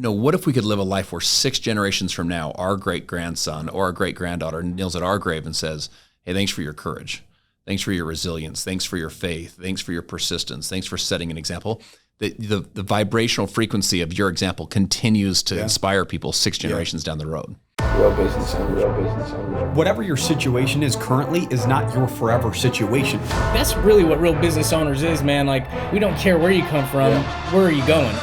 what if we could live a life where 6 generations from now, our great-grandson or our great-granddaughter kneels at our grave and says, hey, thanks for your courage. Thanks for your resilience. Thanks for your faith. Thanks for your persistence. Thanks for setting an example. The vibrational frequency of your example continues to inspire people 6 generations down the road. Real business owner. Whatever your situation is currently is not your forever situation. That's really what real business owners is, man. Like, we don't care where you come from. Where are you going?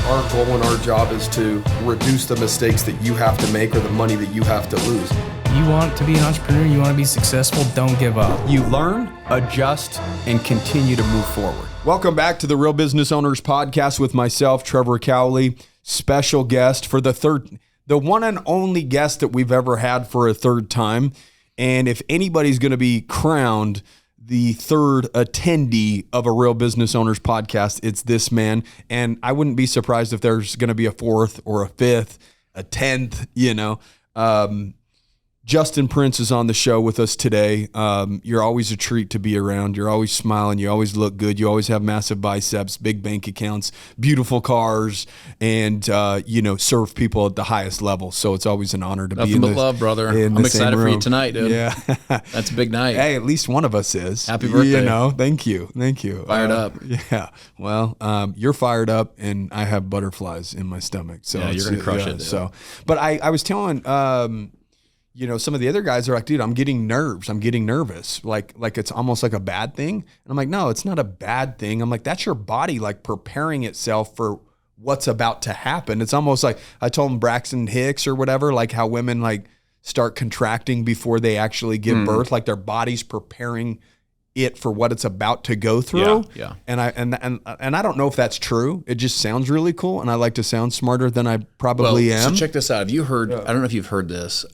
Our goal and our job is to reduce the mistakes that you have to make or the money that you have to lose. You want to be an entrepreneur, you want to be successful, don't give up. You learn, adjust, and continue to move forward. Welcome back to the Real Business Owners Podcast with myself, Trevor Cowley, special guest for the one and only guest that we've ever had for a third time. And if anybody's going to be crowned the third attendee of a Real Business Owners Podcast, it's this man. And I wouldn't be surprised if there's going to be a 4th or a 5th, a 10th, Justin Prince is on the show with us today. You're always a treat to be around. You're always smiling. You always look good. You always have massive biceps, big bank accounts, beautiful cars, and serve people at the highest level. So it's always an honor to be in Nothing but love, brother. I'm excited for you tonight, dude. Yeah. That's a big night. Hey, at least one of us is. Happy birthday. Thank you. Fired up. Yeah. Well, you're fired up, and I have butterflies in my stomach. So yeah, you're going to crush it, dude. So, but I was telling... some of the other guys are like, dude, I'm getting nerves. I'm getting nervous. Like it's almost like a bad thing. And I'm like, no, it's not a bad thing. I'm like, that's your body like preparing itself for what's about to happen. It's almost like I told him Braxton Hicks or whatever, like how women like start contracting before they actually give birth, like their body's preparing it for what it's about to go through. Yeah. And I don't know if that's true. It just sounds really cool. And I like to sound smarter than I probably am. So check this out. Have you heard, I don't know if you've heard this.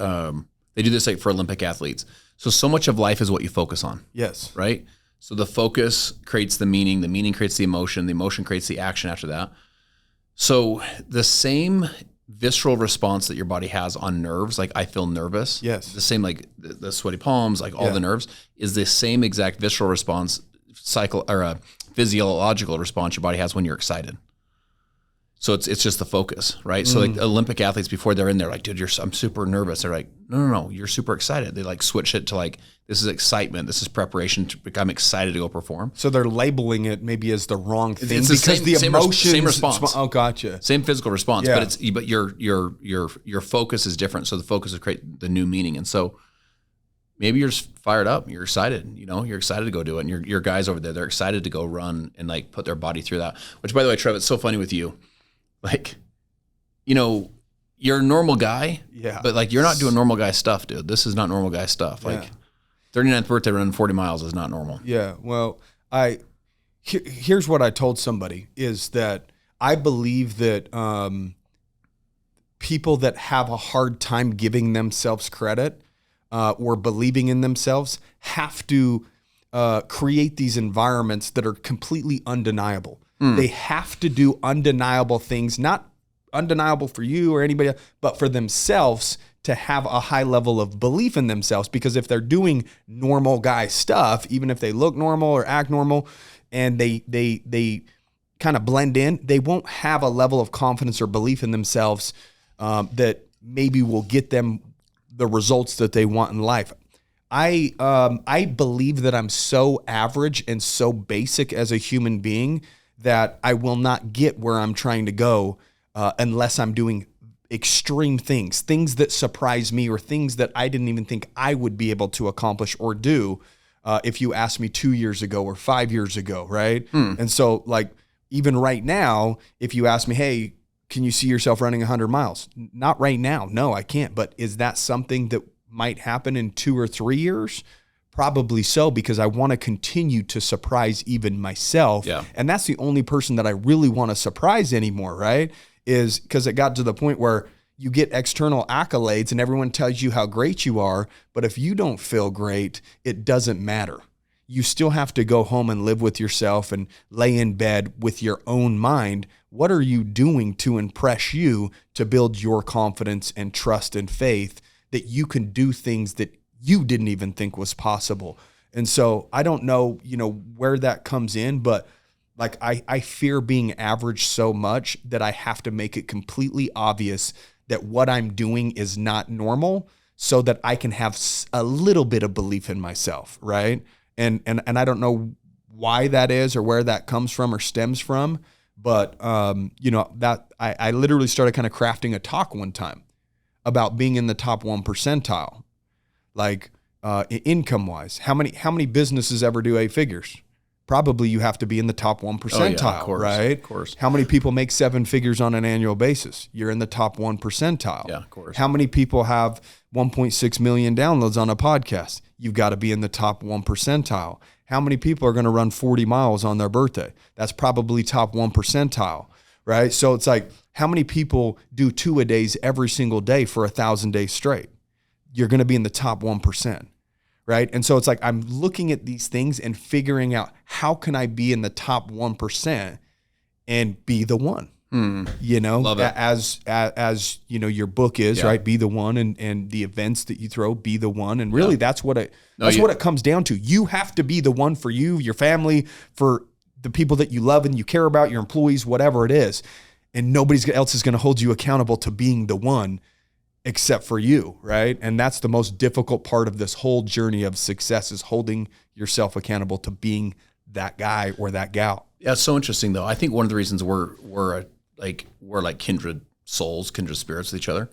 They do this like for Olympic athletes. So much of life is what you focus on. Yes. Right? So the focus creates the meaning creates the emotion creates the action after that. So the same visceral response that your body has on nerves, like I feel nervous. Yes. The same like the sweaty palms, like all the nerves, is the same exact visceral response, a physiological response your body has when you're excited. So it's just the focus, right? So like Olympic athletes before they're in there, like, dude, I'm super nervous. They're like, no, you're super excited. They like switch it to like, this is excitement. This is preparation. I'm excited to go perform. So they're labeling it maybe as the wrong thing it's because the emotions. Same response. Oh, gotcha. Same physical response, but your focus is different. So the focus is create the new meaning. And so maybe you're just fired up. You're excited. You're excited to go do it. And your guys over there, they're excited to go run and like put their body through that. Which, by the way, Trev, it's so funny with you. Like, you're a normal guy, but like you're not doing normal guy stuff, dude. This is not normal guy stuff. Like 39th birthday running 40 miles is not normal. Yeah. Well, here's what I told somebody is that I believe that people that have a hard time giving themselves credit or believing in themselves have to create these environments that are completely undeniable. They have to do undeniable things, not undeniable for you or anybody else, but for themselves to have a high level of belief in themselves. Because if they're doing normal guy stuff, even if they look normal or act normal and they kind of blend in, they won't have a level of confidence or belief in themselves that maybe will get them the results that they want in life. I believe that I'm so average and so basic as a human being that I will not get where I'm trying to go unless I'm doing extreme things that surprise me or things that I didn't even think I would be able to accomplish or do if you asked me 2 years ago or 5 years ago, right? And so like even right now, if you ask me, hey, can you see yourself running 100 miles? Not right now. No, I can't. But is that something that might happen in 2 or 3 years? Probably so, because I want to continue to surprise even myself. Yeah. And that's the only person that I really want to surprise anymore, right? Is because it got to the point where you get external accolades and everyone tells you how great you are. But if you don't feel great, it doesn't matter. You still have to go home and live with yourself and lay in bed with your own mind. What are you doing to impress you to build your confidence and trust and faith that you can do things that you didn't even think was possible? And so I don't know, where that comes in, but Like I fear being average so much that I have to make it completely obvious that what I'm doing is not normal so that I can have a little bit of belief in myself, right? And I don't know why that is or where that comes from or stems from, but that I literally started kind of crafting a talk one time about being in the top 1 percentile, like income wise. How many businesses ever do 8 figures? Probably you have to be in the top 1 percentile, of course, right? Of course. How many people make 7 figures on an annual basis? You're in the top 1 percentile. Yeah, of course. How many people have 1.6 million downloads on a podcast? You've got to be in the top 1 percentile. How many people are going to run 40 miles on their birthday? That's probably top 1 percentile, right? So it's like, how many people do 2-a-days every single day for 1,000 days straight? You're going to be in the top 1%. Right. And so it's like I'm looking at these things and figuring out how can I be in the top 1% and be the one, Love it. as your book is, right. Be the one and the events that you throw, be the one. And really that's what it comes down to. You have to be the one for you, your family, for the people that you love and you care about, your employees, whatever it is. And nobody else is going to hold you accountable to being the one except for you, right? And that's the most difficult part of this whole journey of success is holding yourself accountable to being that guy or that gal. Yeah, it's so interesting though. I think one of the reasons we're like kindred souls, kindred spirits with each other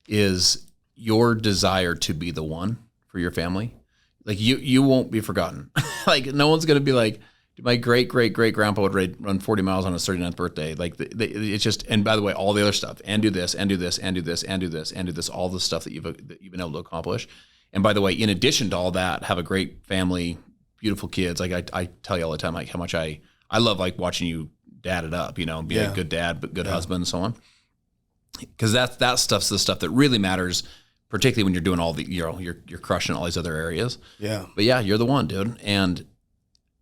is your desire to be the one for your family. Like you won't be forgotten. Like no one's going to be like, my great-great-great-grandpa would run 40 miles on his 39th birthday. Like it's just, and by the way, all the other stuff, and do this, and do this, and do this, and do this, and do this, all the stuff that you've been able to accomplish. And by the way, in addition to all that, have a great family, beautiful kids. Like I tell you all the time, like how much I love like watching you dad it up, be a good dad, but good husband and so on. Because that stuff's the stuff that really matters, particularly when you're doing all the, you're crushing all these other areas. Yeah. But yeah, you're the one, dude. And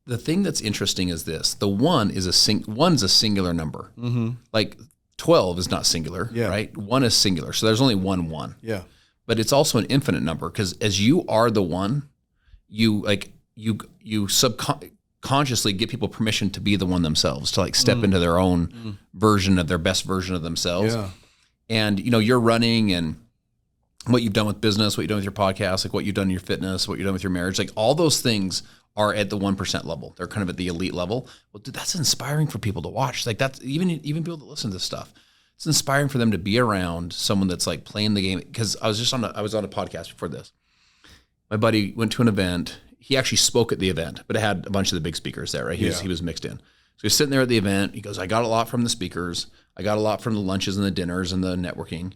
the thing that's interesting is this: the one is one's a singular number. Mm-hmm. Like 12 is not singular, right? 1 is singular, so there's only one. Yeah. But it's also an infinite number because as you are the one, you subconsciously give people permission to be the one themselves, to like step into their own version of their best version of themselves. Yeah. And you're running and what you've done with business, what you've done with your podcast, like what you've done in your fitness, what you've done with your marriage, like all those things are at the 1% level. They're kind of at the elite level. Well, dude, that's inspiring for people to watch. Like that's even people that listen to this stuff. It's inspiring for them to be around someone that's like playing the game. Because I was on a podcast before this. My buddy went to an event. He actually spoke at the event, but it had a bunch of the big speakers there, right? He was mixed in. So he was sitting there at the event. He goes, I got a lot from the speakers. I got a lot from the lunches and the dinners and the networking.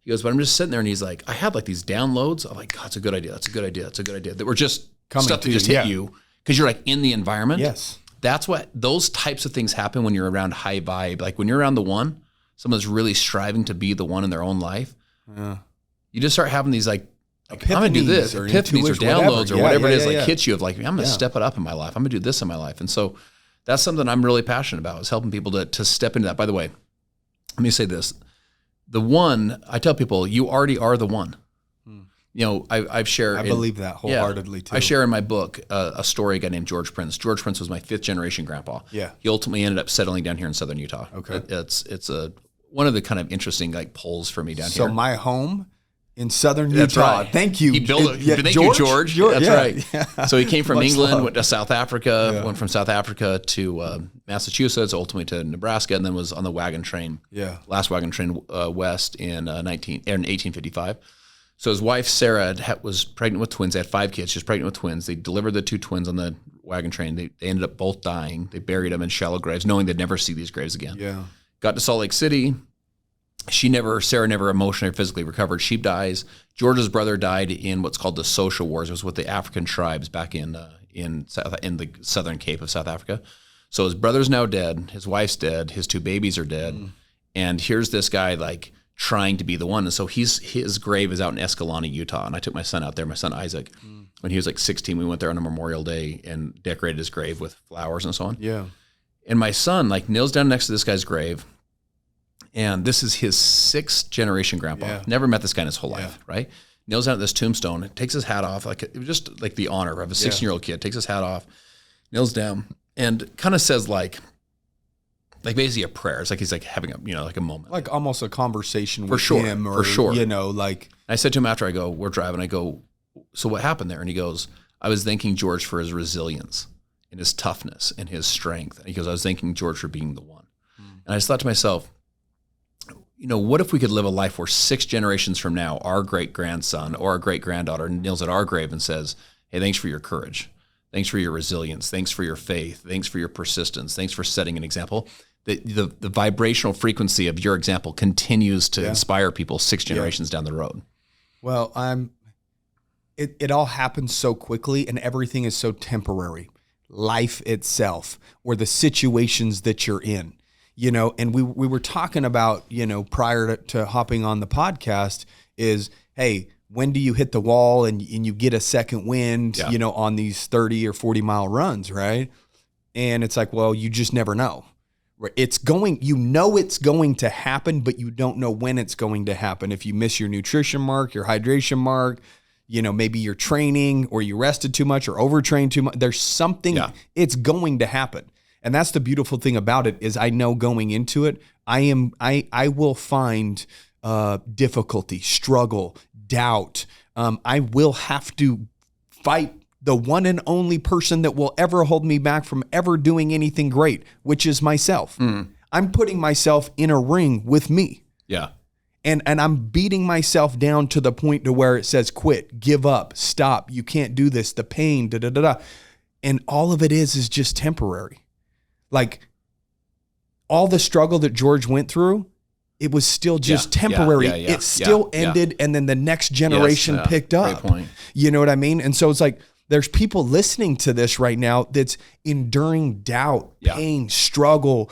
He goes, but I'm just sitting there and he's like, I had like these downloads. I'm like, God, that's a good idea. That's a good idea. That's a good idea. That were just stuff that just hit you because you're like in the environment. Yes. That's what those types of things happen when you're around high vibe. Like when you're around the one, someone that's really striving to be the one in their own life. Yeah. You just start having these like I'm going to do this, or epiphanies or downloads or whatever it is, like hits you of like, I'm going to step it up in my life. I'm going to do this in my life. And so that's something I'm really passionate about is helping people to step into that. By the way, let me say this. The one, I tell people, you already are the one. I've shared. I believe that wholeheartedly too. I share in my book a story of a guy named George Prince. George Prince was my 5th generation grandpa. Yeah. He ultimately ended up settling down here in Southern Utah. Okay. It's one of the kind of interesting like pulls for me down here. So my home in Southern Utah. Right. Thank you. He built it. Thank you, George. That's right. Yeah. So he came from England, went to South Africa, went from South Africa to Massachusetts, ultimately to Nebraska, and then was on the wagon train. Yeah. Last wagon train west in 1855. So his wife, Sarah, was pregnant with twins. They had 5 kids. She was pregnant with twins. They delivered the 2 twins on the wagon train. They ended up both dying. They buried them in shallow graves, knowing they'd never see these graves again. Yeah. Got to Salt Lake City. Sarah never emotionally or physically recovered. She dies. George's brother died in what's called the Social Wars. It was with the African tribes back in the Southern Cape of South Africa. So his brother's now dead. His wife's dead. His 2 babies are dead. And here's this guy like trying to be the one. And so his grave is out in Escalante, Utah. And I took my son out there, my son Isaac. When he was like 16, we went there on a Memorial Day and decorated his grave with flowers and so on. Yeah. And my son like kneels down next to this guy's grave. And this is his 6th generation grandpa. Yeah. Never met this guy in his whole life, right? Kneels down at this tombstone, takes his hat off, like it was just like the honor of a 16-year-old kid, takes his hat off, kneels down, and kind of says like basically a prayer. It's like he's like having a, like a moment. Like almost a conversation For with sure, him, or for sure. Like I said to him after we're driving, I go, so what happened there? And he goes, I was thanking George for his resilience and his toughness and his strength. And he goes, I was thanking George for being the one. And I just thought to myself, what if we could live a life where 6 generations from now, our great grandson or our great granddaughter kneels at our grave and says, hey, thanks for your courage. Thanks for your resilience. Thanks for your faith. Thanks for your persistence. Thanks for setting an example. The vibrational frequency of your example continues to inspire people 6 generations down the road. Well, it all happens so quickly, and everything is so temporary. Life itself, or the situations that you're in, and we were talking about, prior to hopping on the podcast is, hey, when do you hit the wall and you get a second wind, on these 30 or 40 mile runs, right? And it's like, well, you just never know. It's going to happen, but you don't know when it's going to happen. If you miss your nutrition mark, your hydration mark, maybe you're training or you rested too much or overtrained too much, there's something, it's going to happen. And that's the beautiful thing about it is I know going into it, I will find difficulty, struggle, doubt. I will have to fight the one and only person that will ever hold me back from ever doing anything great, which is myself. I'm putting myself in a ring with me. Yeah. And I'm beating myself down to the point to where it says, quit, give up, stop. You can't do this. The pain, And all of it is just temporary. Like all the struggle that George went through, it was still just temporary. It still ended. And then the next generation picked up. Great point. You know what I mean? And so it's like, there's people listening to this right now that's enduring doubt, pain, struggle.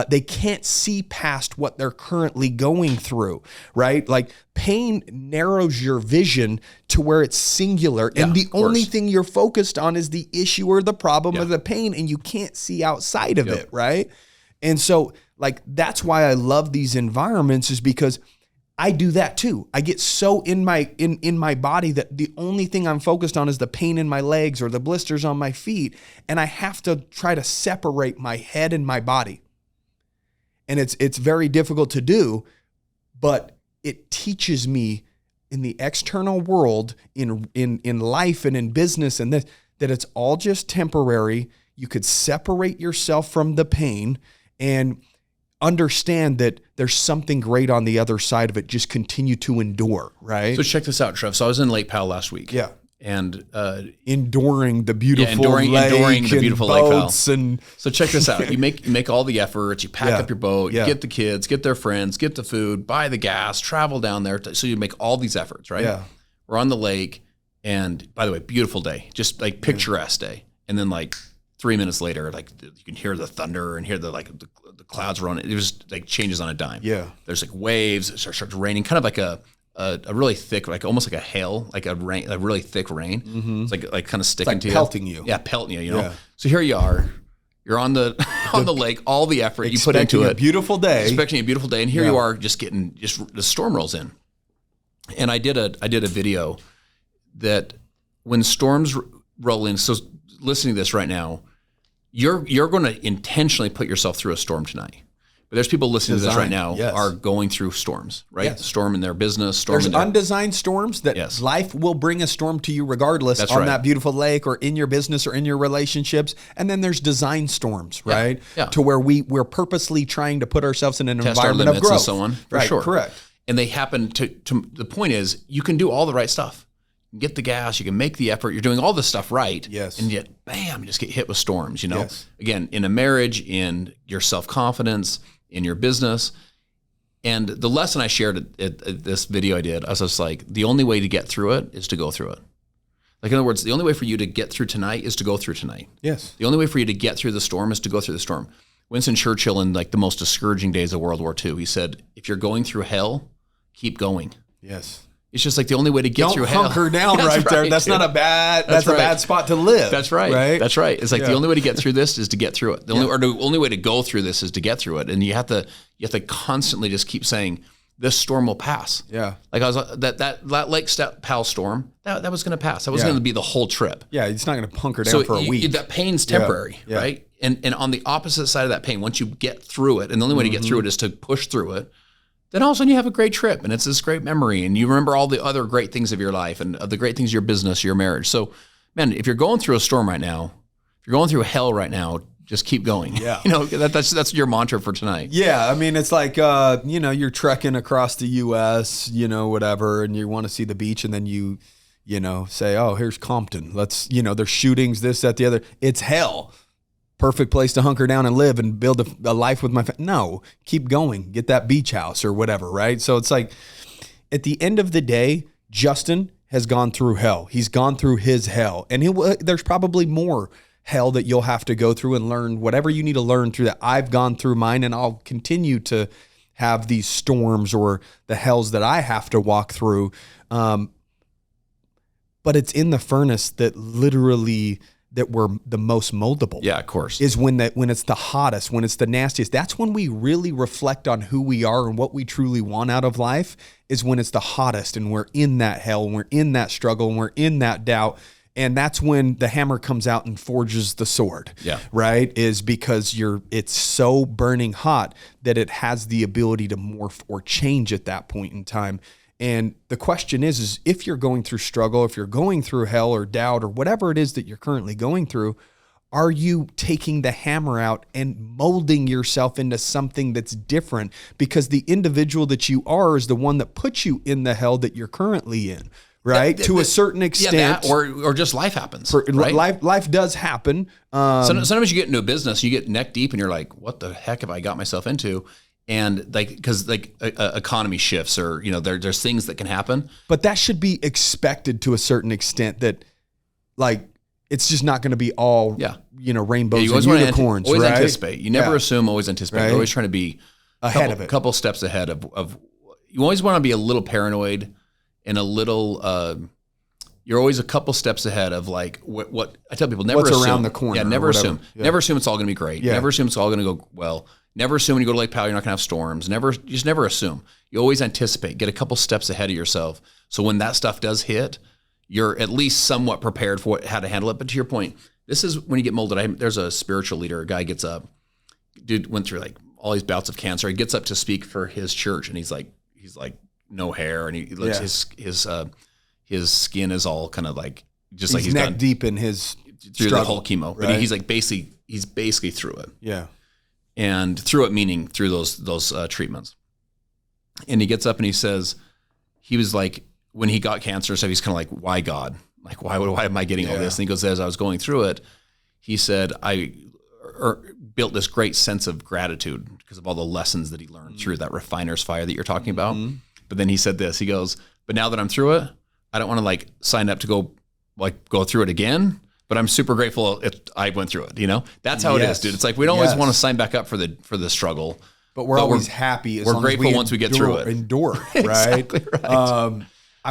They can't see past what they're currently going through, right? Like pain narrows your vision to where it's singular. And the only thing you're focused on is the issue or the problem or the pain, and you can't see outside of it, right? And so like, that's why I love these environments, is because I do that too. I get so in my body that the only thing I'm focused on is the pain in my legs or the blisters on my feet. And I have to try to separate my head and my body. And it's very difficult to do, but it teaches me in the external world, in life and in business and this, that it's all just temporary. You could separate yourself from the pain and understand that there's something great on the other side of it. Just continue to endure, right? So check this out, Trev. So I was in Lake Powell last week. Yeah. And enduring the beautiful enduring the beautiful lake boats and so check this out. You make all the efforts, you pack up your boat, you get the kids, get their friends, get the food, buy the gas, travel down there. So you make all these efforts, right? Yeah. We're on the lake, and by the way, beautiful day, just like picturesque day. And then like 3 minutes later, like you can hear the thunder and hear the clouds running. It just like changes on a dime. Yeah. There's like waves. It starts raining, kind of like a really thick, like almost like a hail, like a really thick rain. Mm-hmm. It's like kind of sticking to you. Pelting you. Yeah, pelting you, you know. Yeah. So here you are. You're on the lake, all the effort you put into it. Expecting a beautiful day. Expecting a beautiful day. And here you are just the storm rolls in. And I did a video that when storms roll in, so listening to this right now, you're going to intentionally put yourself through a storm tonight. But there's people listening to this right now are going through storms, right? Yes. Storm in their business, storm There's in their... undesigned storms that life will bring a storm to you regardless that beautiful lake or in your business or in your relationships. And then there's designed storms, right? Yeah. To where we're purposely trying to put ourselves in an environment of growth. And so on, for sure. Correct. And they happen to the point is you can do all the right stuff. You can get the gas, you can make the effort, you're doing all this stuff right. Yes. And yet, bam, you just get hit with storms, you know? Yes. Again, in a marriage, in your self-confidence, in your business. And the lesson I shared at this video I did, I was just like, the only way to get through it is to go through it. Like, in other words, the only way for you to get through tonight is to go through tonight. Yes. The only way for you to get through the storm is to go through the storm. Winston Churchill, in like the most discouraging days of World War II, he said, if you're going through hell, keep going. Yes. It's just like the only way to get through hell. Don't hunker down there. That's not a bad. That's a bad spot to live. That's right. That's right. It's like the only way to get through this is to get through it. The only way to go through this is to get through it. And you have to constantly just keep saying, this storm will pass. Yeah. Like I was that Lake Powell storm, that was going to pass. That was going to be the whole trip. Yeah, it's not going to hunker down for a week. That pain's temporary, right? And on the opposite side of that pain, once you get through it, and the only way to get through it is to push through it, then all of a sudden you have a great trip, and it's this great memory, and you remember all the other great things of your life and of the great things of your business, your marriage. So, man, if you're going through a storm right now, if you're going through hell right now, just keep going. Yeah. That's your mantra for tonight. Yeah. I mean, it's like, you're trekking across the U.S., whatever, and you want to see the beach, and then you say, oh, here's Compton. Let's, there's shootings, this, that, the other. It's hell. Perfect place to hunker down and live and build a life with my family. No, keep going. Get that beach house or whatever, right? So it's like, at the end of the day, Justin has gone through hell. He's gone through his hell. And there's probably more hell that you'll have to go through and learn whatever you need to learn through that. I've gone through mine, and I'll continue to have these storms or the hells that I have to walk through. But it's in the furnace that literally that we're the most moldable. Yeah, of course. Is when it's the hottest, when it's the nastiest. That's when we really reflect on who we are and what we truly want out of life, is when it's the hottest and we're in that hell and we're in that struggle and we're in that doubt. And that's when the hammer comes out and forges the sword. Yeah. Right? Is because it's so burning hot that it has the ability to morph or change at that point in time. And the question is if you're going through struggle, if you're going through hell or doubt or whatever it is that you're currently going through, are you taking the hammer out and molding yourself into something that's different? Because the individual that you are is the one that puts you in the hell that you're currently in. Right. To a certain extent. Yeah, or just life happens. Right? Life does happen. Sometimes you get into a business, you get neck deep and you're like, what the heck have I got myself into? And because economy shifts or, there's things that can happen. But that should be expected to a certain extent that it's just not going to be all, rainbows and unicorns. Always right? anticipate. You never assume, always anticipate. Right? You're always trying to be ahead of it. A couple steps ahead of you always want to be a little paranoid and a little, you're always a couple steps ahead of what I tell people, never what's assume. Around the corner. Yeah, never assume. Yeah. Never assume it's all going to be great. Yeah. Never assume it's all going to go well. Never assume when you go to Lake Powell, you're not going to have storms. Just never assume. You always anticipate, get a couple steps ahead of yourself. So when that stuff does hit, you're at least somewhat prepared for how to handle it. But to your point, this is when you get molded. There's a spiritual leader, a guy gets up, dude went through all these bouts of cancer. He gets up to speak for his church and he's like no hair. And he looks, his skin is all kind of just like he's neck gone deep in his through struggle, the whole chemo, right? But he's basically through it. Yeah. And through it, meaning through those treatments. And he gets up and he says, he was like, when he got cancer, so he's kind of like, why God? Why am I getting all this? And he goes, as I was going through it, he said, I built this great sense of gratitude because of all the lessons that he learned through that refiner's fire that you're talking about. But then he said this, he goes, but now that I'm through it, I don't want to sign up to go through it again. But I'm super grateful I went through it. That's how it is, dude. It's like we don't always want to sign back up for the struggle, but we're always happy. We're grateful once we get through it. Endure, right? Exactly right.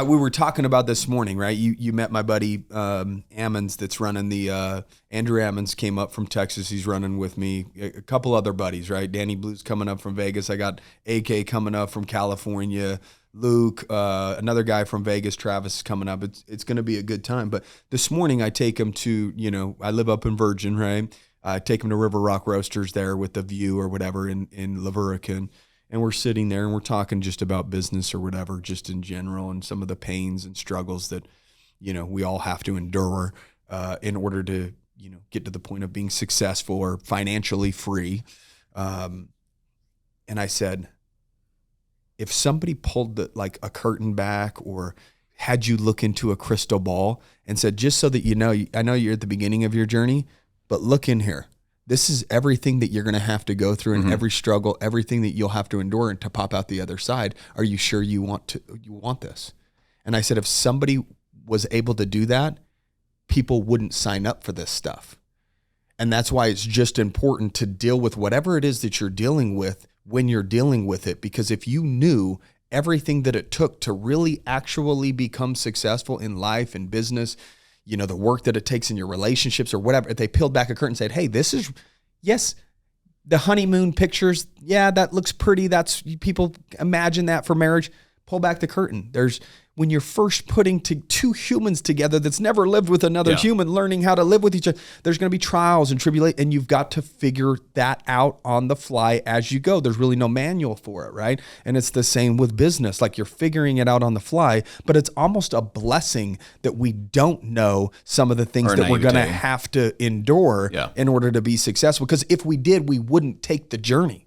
We were talking about this morning, right? You met my buddy Ammons that's running the Andrew Ammons came up from Texas. He's running with me. A couple other buddies, right? Danny Blue's coming up from Vegas. I got AK coming up from California. Luke, another guy from Vegas, Travis, is coming up. It's going to be a good time. But this morning I take him to, I live up in Virgin, right? I take him to River Rock Roasters there with the view or whatever in Laverican. And we're sitting there and we're talking just about business or whatever, just in general, and some of the pains and struggles that, we all have to endure in order to, get to the point of being successful or financially free. And I said, if somebody pulled a curtain back or had you look into a crystal ball and said, just so that I know you're at the beginning of your journey, but look in here. This is everything that you're going to have to go through and every struggle, everything that you'll have to endure and to pop out the other side. Are you sure you want this? And I said, if somebody was able to do that, people wouldn't sign up for this stuff. And that's why it's just important to deal with whatever it is that you're dealing with when you're dealing with it. Because if you knew everything that it took to really actually become successful in life and business, the work that it takes in your relationships or whatever, if they peeled back a curtain and said, hey, the honeymoon pictures, yeah, that looks pretty. That's people imagine that for marriage. Pull back the curtain. When you're first putting two humans together that's never lived with another human, learning how to live with each other, there's going to be trials and tribulations, and you've got to figure that out on the fly as you go. There's really no manual for it, right? And it's the same with business. Like you're figuring it out on the fly, but it's almost a blessing that we don't know some of the things that we're going to have to endure in order to be successful. Because if we did, we wouldn't take the journey.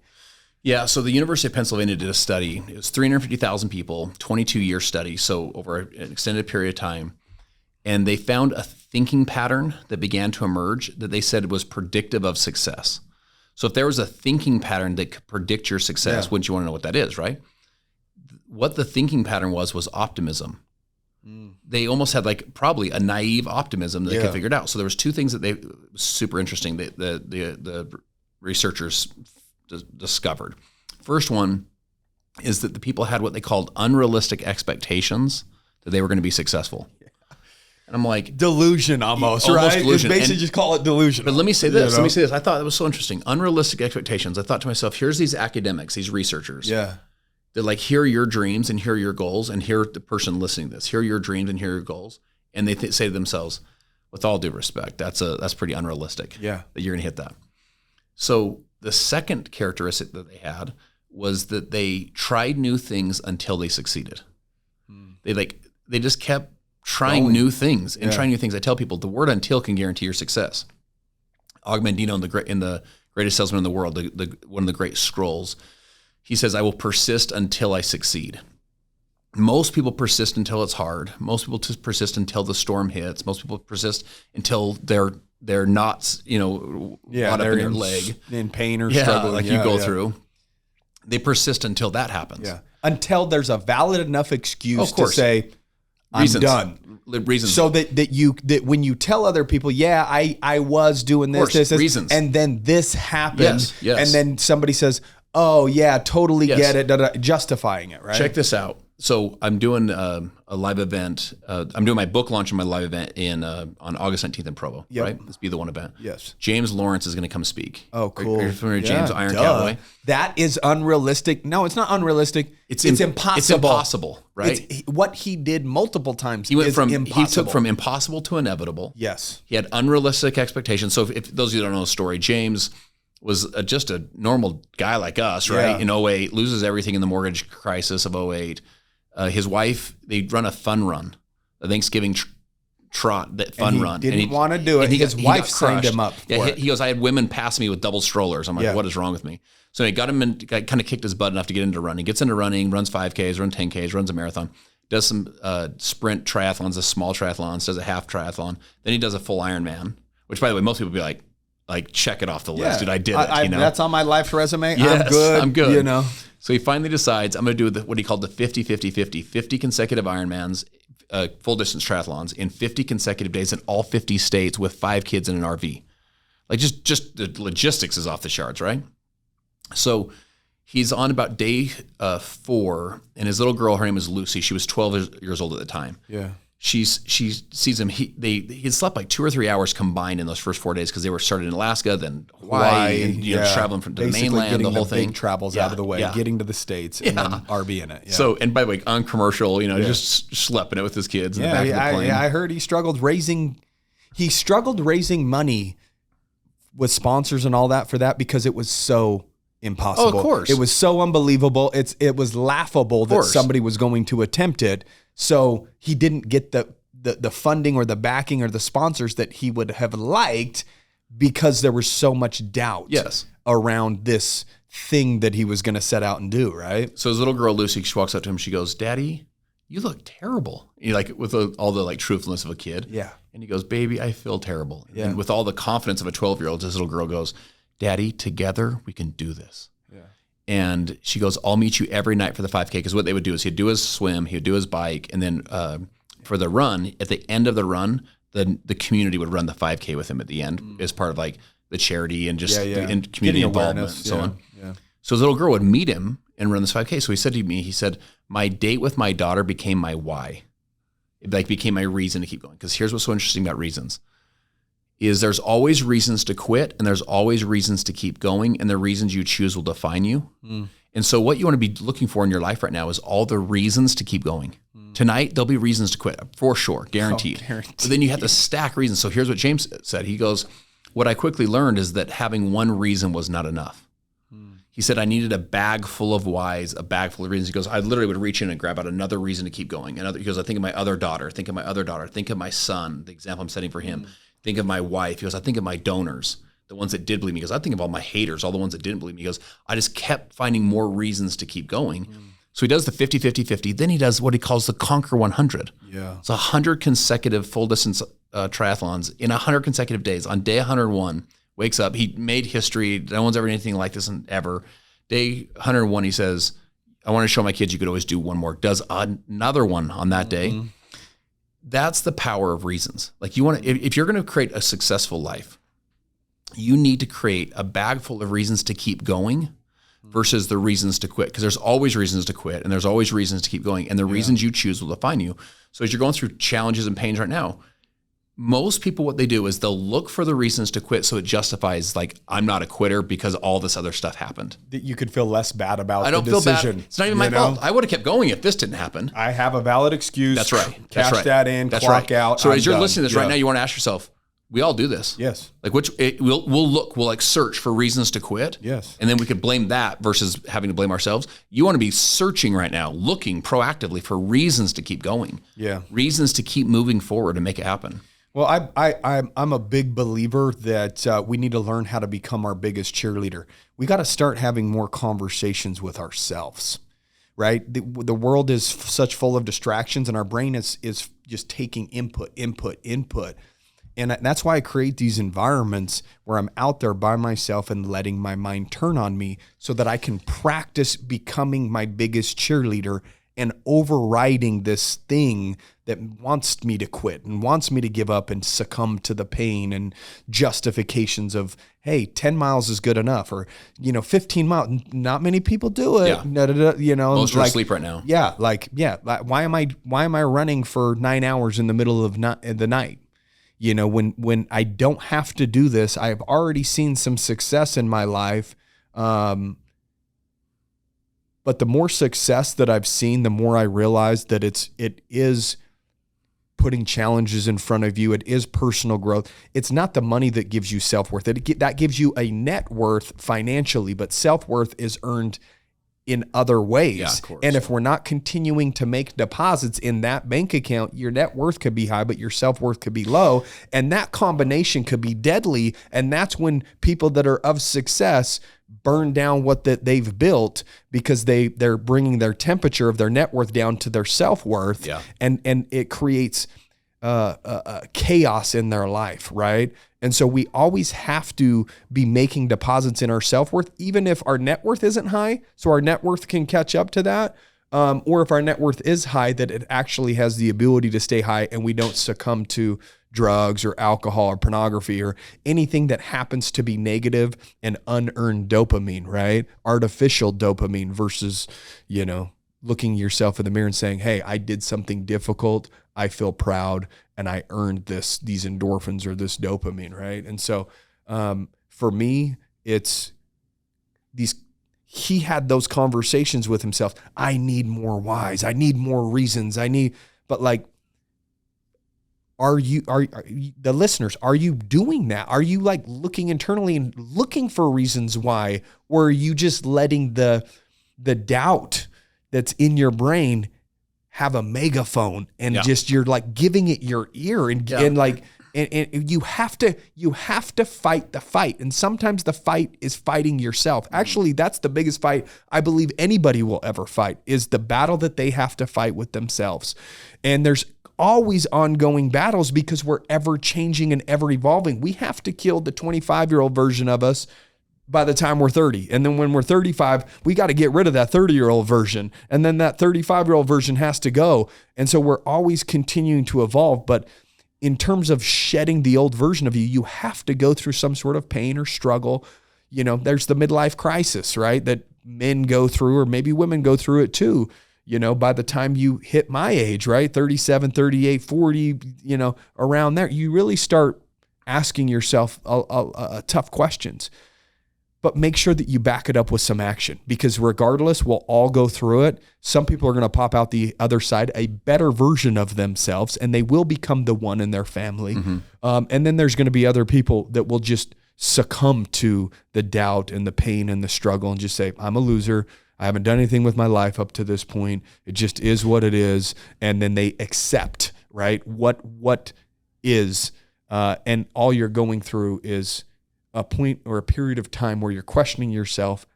Yeah, so the University of Pennsylvania did a study. It was 350,000 people, 22-year study, so over an extended period of time. And they found a thinking pattern that began to emerge that they said was predictive of success. So if there was a thinking pattern that could predict your success, wouldn't you want to know what that is, right? What the thinking pattern was optimism. They almost had like probably a naive optimism that they could figure it out. So there was two things that they super interesting. The researchers discovered. First one is that the people had what they called unrealistic expectations that they were going to be successful. And I'm like, delusion almost right? Delusion. It's basically just call it delusion. But let me say this. I thought that was so interesting. Unrealistic expectations. I thought to myself, here's these academics, these researchers. Yeah. They're like, here are your dreams and here are your goals. And here the person listening to this, here are your dreams and here are your goals. And they say to themselves, with all due respect, that's pretty unrealistic. Yeah. That you're going to hit that. So the second characteristic that they had was that they tried new things until they succeeded. They just kept trying new things and trying new things. I tell people the word "until" can guarantee your success. Og Mandino in the Greatest Salesman in the World, one of the great scrolls, he says, "I will persist until I succeed." Most people persist until it's hard. Most people persist until the storm hits. Most people persist until they're knots, caught up in their leg. In pain or struggling. Like you go through. They persist until that happens. Yeah. Until there's a valid enough excuse to say, I'm done. Reasons. So that when you tell other people, I was doing this, reasons. And then this happened. Yes. And then somebody says, oh yeah, totally get it, justifying it, right? Check this out. So I'm doing a live event. I'm doing my book launch and my live event on August 19th in Provo, right? Let's be the one event. Yes. James Lawrence is going to come speak. Oh, cool. Are you familiar with James Iron Cowley? That is unrealistic. No, it's not unrealistic. It's impossible. It's impossible, right? What he did multiple times He went from impossible. He took from impossible to inevitable. Yes. He had unrealistic expectations. So if those of you who don't know the story, James was just a normal guy like us, right? In 08, loses everything in the mortgage crisis of 08. His wife, they run a fun run, a Thanksgiving trot, that fun run. And he didn't want to do it. His wife signed him up for it. He goes, I had women pass me with double strollers. I'm like, what is wrong with me? So he got him in, kind of kicked his butt enough to get into running. He gets into running, runs 5Ks, runs 10Ks, runs a marathon, does some sprint triathlons, a small triathlons, does a half triathlon. Then he does a full Ironman, which, by the way, most people would be like check it off the list. Dude, I did it. That's on my life's resume. Yes, I'm good. So he finally decides, I'm going to do what he called the 50-50-50, 50 consecutive Ironmans, full distance triathlons in 50 consecutive days in all 50 states with 5 kids in an RV. Like just the logistics is off the charts, right? So he's on about day 4, and his little girl, her name is Lucy. She was 12 years old at the time. Yeah. She sees him. He had slept like 2 or 3 hours combined in those first 4 days because they were started in Alaska, then Hawaii, and traveling from the mainland, the whole thing. Big travels out of the way, getting to the States, and then RV in it. Yeah. So, and by the way, on commercial, just schlepping it with his kids in the back of the plane. I heard he struggled raising money with sponsors and all that for that because it was so impossible. Oh, of course. It was so unbelievable. It was laughable that somebody was going to attempt it. So he didn't get the funding or the backing or the sponsors that he would have liked because there was so much doubt around this thing that he was going to set out and do, right? So his little girl, Lucy, she walks up to him. She goes, Daddy, you look terrible. With all the truthfulness of a kid. Yeah. And he goes, baby, I feel terrible. Yeah. And with all the confidence of a 12-year-old, his little girl goes, Daddy, together we can do this. And she goes, I'll meet you every night for the 5K. Because what they would do is he'd do his swim, he would do his bike, and then for the run, at the end of the run, the community would run the 5K with him at the end as part of the charity and just and community involvement and so on. Yeah. So his little girl would meet him and run this 5K. So he said to me, he said, my date with my daughter became my why. It became my reason to keep going. Because here's what's so interesting about reasons. is there's always reasons to quit and there's always reasons to keep going, and the reasons you choose will define you. And so what you want to be looking for in your life right now is all the reasons to keep going. Tonight, there'll be reasons to quit, for sure, guaranteed. But then you have to stack reasons. So here's what James said. He goes, what I quickly learned is that having one reason was not enough. He said, I needed a bag full of whys, a bag full of reasons. He goes, I literally would reach in and grab out another reason to keep going. He goes, I think of my other daughter, think of my son, the example I'm setting for him. Think of my wife. He goes, I think of my donors, the ones that did believe me. He goes, I think of all my haters, all the ones that didn't believe me. He goes, I just kept finding more reasons to keep going. So he does the 50-50-50. Then he does what he calls the Conquer 100. Yeah. It's 100 consecutive full distance triathlons in 100 consecutive days. On day 101, wakes up. He made history. No one's ever done anything like this ever. Day 101, he says, I want to show my kids you could always do one more. Does another one on that day. That's the power of reasons. Like you want to, if you're going to create a successful life, you need to create a bag full of reasons to keep going versus the reasons to quit. Because there's always reasons to quit and there's always reasons to keep going. And the reasons you choose will define you. So as you're going through challenges and pains right now, most people, what they do is they'll look for the reasons to quit so it justifies, like, I'm not a quitter because all this other stuff happened. That you could feel less bad about I don't the feel decision. bad. It's not even my fault. I would have kept going if this didn't happen. I have a valid excuse. That's right. Cash that in, clock out. So as you're listening to this right now, you want to ask yourself, we all do this. Yes. Like we'll like search for reasons to quit. Yes. And then we could blame that versus having to blame ourselves. You want to be searching right now, looking proactively for reasons to keep going. Yeah. Reasons to keep moving forward and make it happen. Well, I'm a big believer that we need to learn how to become our biggest cheerleader. We got to start having more conversations with ourselves, right? The world is such full of distractions, and our brain is just taking input. And that's why I create these environments where I'm out there by myself and letting my mind turn on me so that I can practice becoming my biggest cheerleader and overriding this thing that wants me to quit and wants me to give up and succumb to the pain and justifications of, hey, 10 miles is good enough, or, 15 miles. Not many people do it. Yeah. Most are asleep right now. Yeah. Why am I running for 9 hours in the middle of the night? When I don't have to do this, I have already seen some success in my life. But the more success that I've seen, the more I realize that it is putting challenges in front of you. It is personal growth. It's not the money that gives you self-worth. That gives you a net worth financially, but self-worth is earned in other ways. Yeah, of course. And if we're not continuing to make deposits in that bank account, your net worth could be high, but your self-worth could be low. And that combination could be deadly. And that's when people that are of success burn down what that they've built because they're bringing their temperature of their net worth down to their self-worth. Yeah. And it creates chaos in their life, right? And so we always have to be making deposits in our self-worth, even if our net worth isn't high, so our net worth can catch up to that. Or if our net worth is high, that it actually has the ability to stay high and we don't succumb to drugs or alcohol or pornography or anything that happens to be negative and unearned dopamine, right? Artificial dopamine versus, looking yourself in the mirror and saying, hey, I did something difficult. I feel proud and I earned these endorphins or this dopamine, right? And so for me, it's he had those conversations with himself. I need more whys. I need more reasons. But like, are you the listeners, are you doing that? Are you like looking internally and looking for reasons why, or are you just letting the doubt that's in your brain have a megaphone and just you're like giving it your ear and you have to fight the fight. And sometimes the fight is fighting yourself. Actually, that's the biggest fight I believe anybody will ever fight, is the battle that they have to fight with themselves. And there's always ongoing battles because we're ever changing and ever evolving. We have to kill the 25-year-old version of us by the time we're 30. And then when we're 35, we got to get rid of that 30-year-old version. And then that 35-year-old version has to go. And so we're always continuing to evolve. But in terms of shedding the old version of you, you have to go through some sort of pain or struggle. There's the midlife crisis, right? That men go through, or maybe women go through it too. By the time you hit my age, right? 37, 38, 40, around there, you really start asking yourself tough questions. But make sure that you back it up with some action, because regardless, we'll all go through it. Some people are going to pop out the other side, a better version of themselves, and they will become the one in their family. And then there's going to be other people that will just succumb to the doubt and the pain and the struggle and just say, I'm a loser. I haven't done anything with my life up to this point. It just is what it is. And then they accept, right, what is, and all you're going through is a point or a period of time where you're questioning yourself,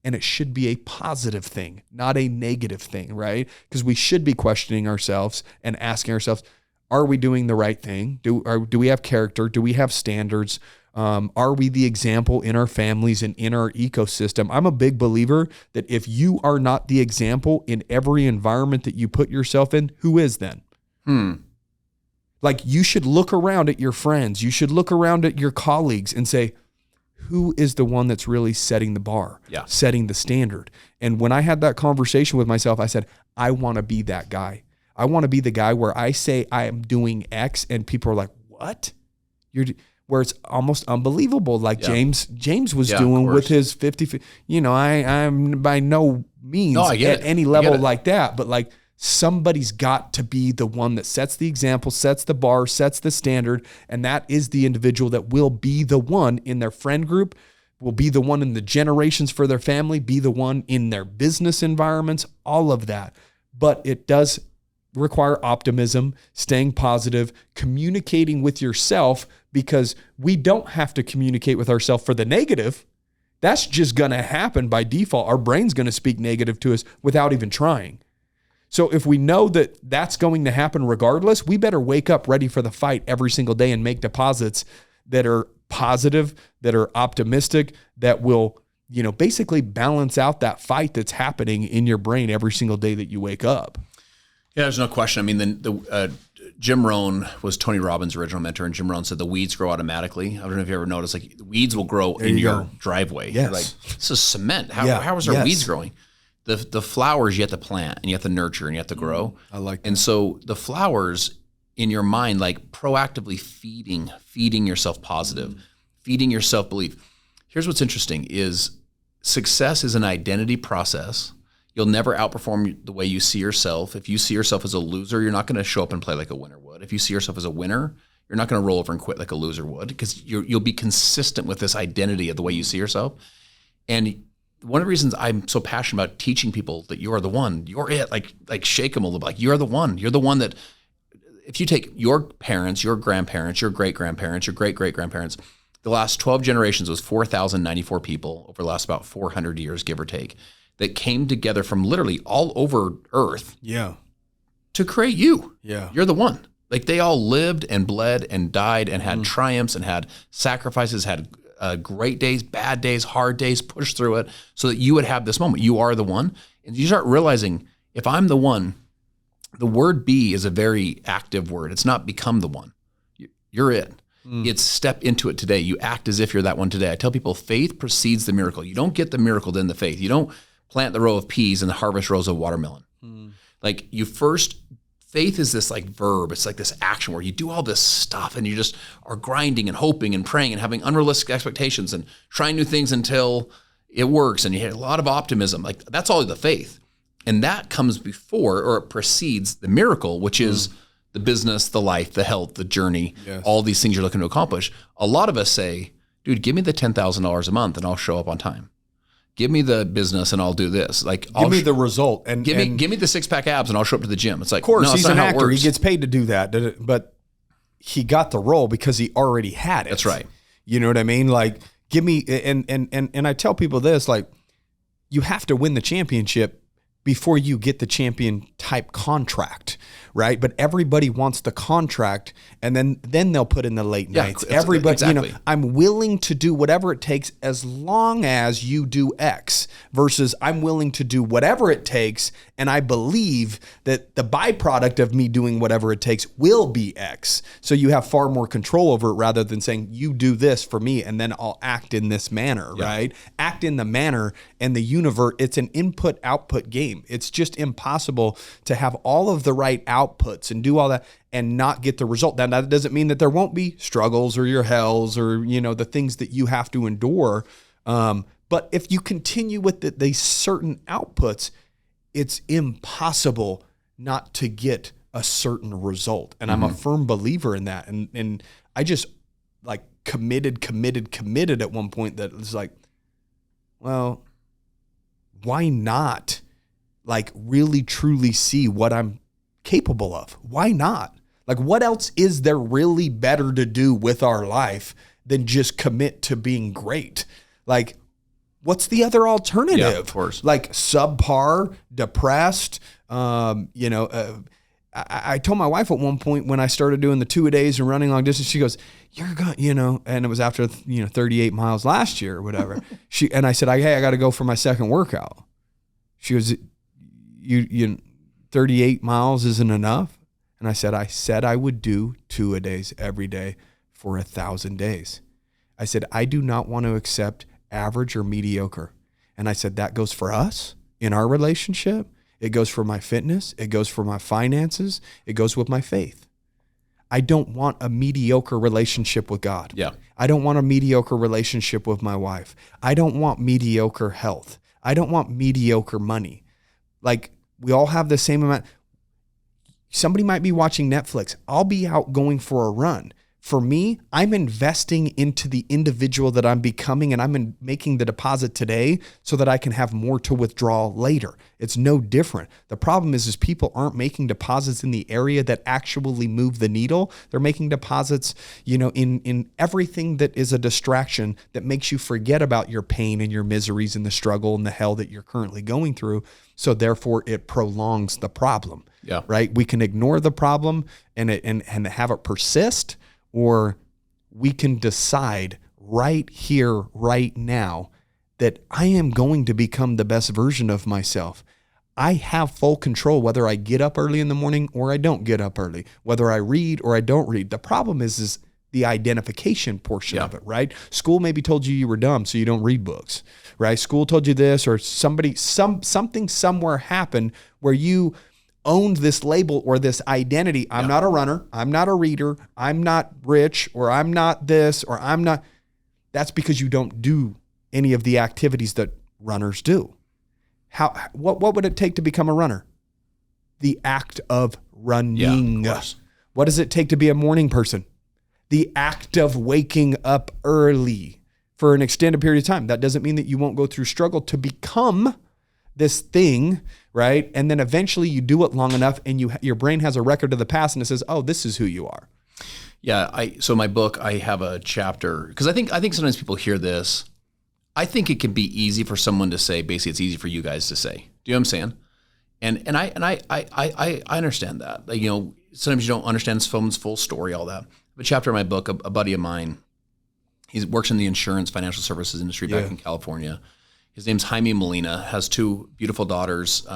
and it should be a positive thing, not a negative thing, right? Because we should be questioning ourselves and asking ourselves, are we doing the right thing? Do we have character? Do we have standards? Are we the example in our families and in our ecosystem? I'm a big believer that if you are not the example in every environment that you put yourself in, who is then? Like, you should look around at your friends. You should look around at your colleagues and say, who is the one that's really setting the bar, setting the standard? And when I had that conversation with myself, I said, I want to be that guy. I want to be the guy where I say I am doing X and people are like, what? Where it's almost unbelievable. Like James was doing with his 50, I'm by no means at any level like that, but like, somebody's got to be the one that sets the example, sets the bar, sets the standard, and that is the individual that will be the one in their friend group, will be the one in the generations for their family, be the one in their business environments, all of that. But it does require optimism, staying positive, communicating with yourself, because we don't have to communicate with ourselves for the negative. That's just going to happen by default. Our brain's going to speak negative to us without even trying. So if we know that that's going to happen regardless, we better wake up ready for the fight every single day and make deposits that are positive, that are optimistic, that will, basically balance out that fight that's happening in your brain every single day that you wake up. Yeah, there's no question. I mean, the Jim Rohn was Tony Robbins' original mentor, and Jim Rohn said the weeds grow automatically. I don't know if you ever noticed, like, weeds will grow in your driveway. Yes. Like, this is cement. How is our weeds growing? The flowers you have to plant and you have to nurture and you have to grow. I like that. And so the flowers in your mind, like, proactively feeding yourself positive, feeding yourself belief. Here's what's interesting is success is an identity process. You'll never outperform the way you see yourself. If you see yourself as a loser, you're not going to show up and play like a winner would. If you see yourself as a winner, you're not going to roll over and quit like a loser would, because you'll be consistent with this identity of the way you see yourself. And one of the reasons I'm so passionate about teaching people that you are the one, you're it, like shake them a little bit, like you're the one that, if you take your parents, your grandparents, your great-grandparents, your great-great-grandparents, the last 12 generations was 4,094 people over the last about 400 years, give or take, that came together from literally all over Earth to create you. Yeah. You're the one. Like, they all lived and bled and died and had triumphs and had sacrifices, had great days, bad days, hard days, push through it so that you would have this moment. You are the one. And you start realizing, if I'm the one, the word be is a very active word. It's not become the one. You're it. It's step into it today. You act as if you're that one today. I tell people faith precedes the miracle. You don't get the miracle, then the faith. You don't plant the row of peas and harvest rows of watermelon. Like, faith is this like verb. It's like this action where you do all this stuff and you just are grinding and hoping and praying and having unrealistic expectations and trying new things until it works. And you have a lot of optimism. Like, that's all the faith. And that comes before, or it precedes the miracle, which is the business, the life, the health, the journey, all these things you're looking to accomplish. A lot of us say, dude, give me the $10,000 a month and I'll show up on time. Give me the business and I'll do this. Like, give me the result and give me the 6-pack abs and I'll show up to the gym. It's like, of course, no, he's an actor. He gets paid to do that, but he got the role because he already had it. That's right. You know what I mean? Like, give me, and I tell people this, like, you have to win the championship before you get the champion type contract, right? But everybody wants the contract, and then they'll put in the late nights. Everybody, exactly. I'm willing to do whatever it takes as long as you do X, versus I'm willing to do whatever it takes And I believe that the byproduct of me doing whatever it takes will be X. So you have far more control over it rather than saying, you do this for me and then I'll act in this manner, right? Act in the manner, and the universe, it's an input-output game. It's just impossible to have all of the right outputs and do all that and not get the result. Now, that doesn't mean that there won't be struggles or your hells or, the things that you have to endure. But if you continue with these certain outputs, it's impossible not to get a certain result. And I'm a firm believer in that. And I just like committed at one point that it's like, well, why not like really truly see what I'm capable of? Why not? Like, what else is there really better to do with our life than just commit to being great? Like, what's the other alternative? Yeah, of course. Like subpar, depressed. I told my wife at one point when I started doing the 2-a-days and running long distance, she goes, "You're going," and it was after 38 miles last year or whatever. And I said, "Hey, I got to go for my second workout." She goes, "You 38 miles isn't enough?" And I said I would do 2-a-days every day for 1,000 days. I said, I do not want to accept average or mediocre. And I said, that goes for us in our relationship. It goes for my fitness. It goes for my finances. It goes with my faith. I don't want a mediocre relationship with God. Yeah. I don't want a mediocre relationship with my wife. I don't want mediocre health. I don't want mediocre money. Like, we all have the same amount. Somebody might be watching Netflix. I'll be out going for a run. For me, I'm investing into the individual that I'm becoming, and I'm making the deposit today so that I can have more to withdraw later. It's no different. The problem is people aren't making deposits in the area that actually move the needle. They're making deposits, in everything that is a distraction that makes you forget about your pain and your miseries and the struggle and the hell that you're currently going through. So therefore, it prolongs the problem. Yeah. Right? We can ignore the problem and have it persist. Or we can decide right here, right now, that I am going to become the best version of myself. I have full control whether I get up early in the morning or I don't get up early, whether I read or I don't read. The problem is the identification portion of it, right? School maybe told you were dumb, so you don't read books, right? School told you this, or something somewhere happened where you owned this label or this identity. I'm not a runner. I'm not a reader. I'm not rich, or I'm not this, or I'm not. That's because you don't do any of the activities that runners do. What would it take to become a runner? The act of running. Yeah, of course. What does it take to be a morning person? The act of waking up early for an extended period of time. That doesn't mean that you won't go through struggle to become this thing, right? And then eventually you do it long enough and your brain has a record of the past and it says, oh, this is who you are. Yeah. So my book, I have a chapter, because I think sometimes people hear this. I think it can be easy for someone to say, basically it's easy for you guys to say. Do you know what I'm saying? And I understand that. Like, sometimes you don't understand someone's full story, all that. I have a chapter in my book, a buddy of mine, he works in the insurance financial services industry back in California. His name's Jaime Molina, has 2 beautiful daughters.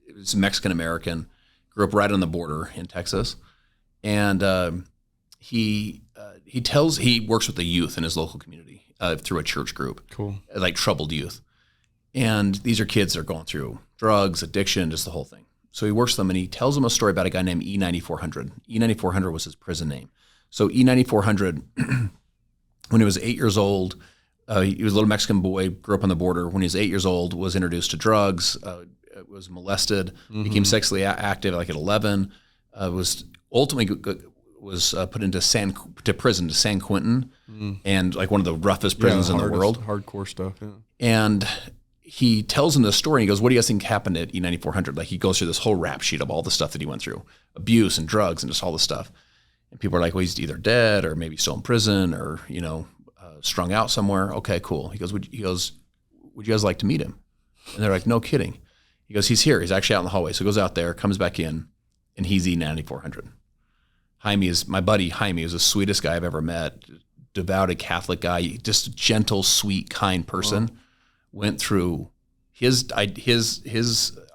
He's Mexican-American, grew up right on the border in Texas. And he works with the youth in his local community through a church group. Cool. Like troubled youth. And these are kids that are going through drugs, addiction, just the whole thing. So he works with them and he tells them a story about a guy named E9400. E9400 was his prison name. So E9400, when he was 8 years old, he was a little Mexican boy, grew up on the border. When he was 8 years old, was introduced to drugs, was molested, became sexually active like at 11, was ultimately put into prison to San Quentin, and like one of the roughest prisons in the world. Hardcore stuff, yeah. And he tells him this story, and he goes, what do you guys think happened at E9400? Like, he goes through this whole rap sheet of all the stuff that he went through, abuse and drugs and just all this stuff. And people are like, well, he's either dead or maybe still in prison or, strung out somewhere. Okay, cool. He goes, would you guys like to meet him? And they're like, no kidding. He goes, he's here. He's actually out in the hallway. So he goes out there, comes back in, and he's E9400. My buddy Jaime is the sweetest guy I've ever met. Devoted Catholic guy, just a gentle, sweet, kind person. Went through his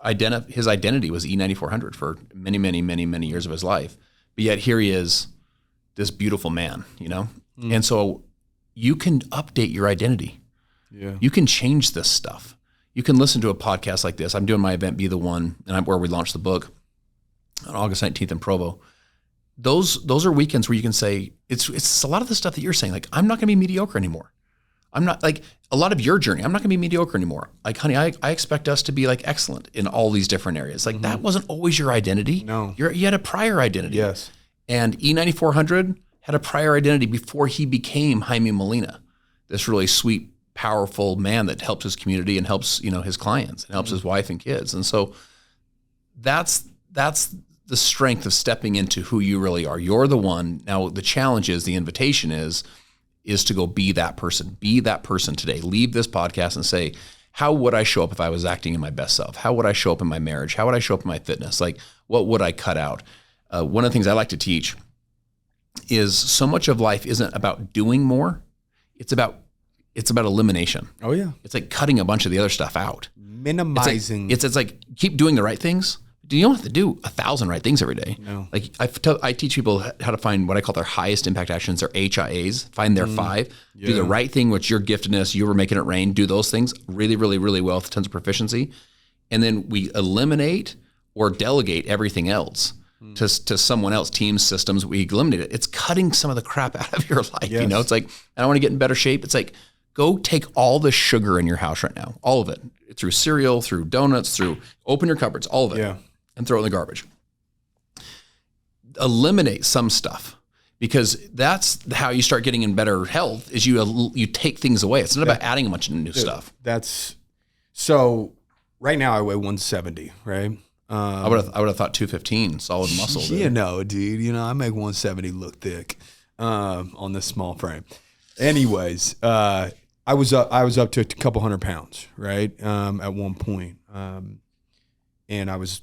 his identity was E9400 for many, many, many, many years of his life. But yet here he is, this beautiful man, you know? And so you can update your identity. Yeah. You can change this stuff. You can listen to a podcast like this. I'm doing my event, Be the One, and where we launched the book on August 19th in Provo. Those are weekends where you can say, it's a lot of the stuff that you're saying, like, I'm not going to be mediocre anymore. I'm not, like, a lot of your journey, I'm not going to be mediocre anymore. Like, honey, I expect us to be, like, excellent in all these different areas. Like, that wasn't always your identity. No. You had a prior identity. Yes. And E9400 had a prior identity before he became Jaime Molina, this really sweet, powerful man that helps his community and helps, you know, his clients and helps his wife and kids. And so that's the strength of stepping into who you really are. You're the one. Now the challenge is, the invitation is to go be that person. Be that person today. Leave this podcast and say, how would I show up if I was acting in my best self? How would I show up in my marriage? How would I show up in my fitness? Like, what would I cut out? One of the things I like to teach is so much of life isn't about doing more. It's about elimination. Oh yeah. It's like cutting a bunch of the other stuff out. Minimizing. It's like keep doing the right things. You don't have to do 1,000 right things every day. No. Like I teach people how to find what I call their highest impact actions, or HIAs. Find their 5. Yeah. Do the right thing, which your giftedness, you were making it rain. Do those things really, really, really well with tons of proficiency. And then we eliminate or delegate everything else to someone else, teams, systems. We eliminate it. It's cutting some of the crap out of your life. Yes. You know, it's like, I don't want to get in better shape. It's like, go take all the sugar in your house right now, all of it, through cereal, through donuts, through open your cupboards, all of it, and throw it in the garbage. Eliminate some stuff, because that's how you start getting in better health, is you take things away. It's not about adding a bunch of new stuff. That's so. Right now I weigh 170. Right. I would have thought 215, solid muscle. You know, dude. You know, I make 170 look thick on this small frame. Anyways, I was up to a couple hundred pounds, right? At one point, and I was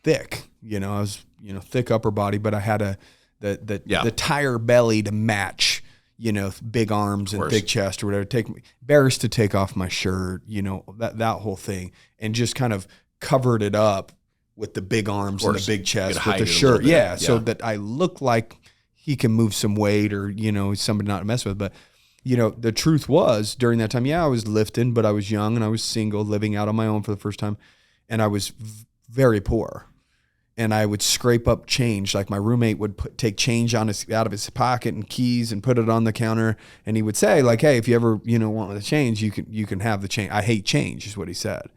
thick. You know, I was thick upper body, but I had the tire belly to match. You know, big arms and big chest or whatever. Embarrassed to take off my shirt. You know, that whole thing, and just kind of covered it up with the big arms and the big chest with the shirt. Yeah, so that I look like he can move some weight, or, you know, somebody not to mess with. But, you know, the truth was, during that time, I was lifting, but I was young and I was single, living out on my own for the first time. And I was very poor. And I would scrape up change. Like, my roommate would take change out of his pocket and keys and put it on the counter. And he would say, like, hey, if you ever, want the change, you can have the change. I hate change, is what he said.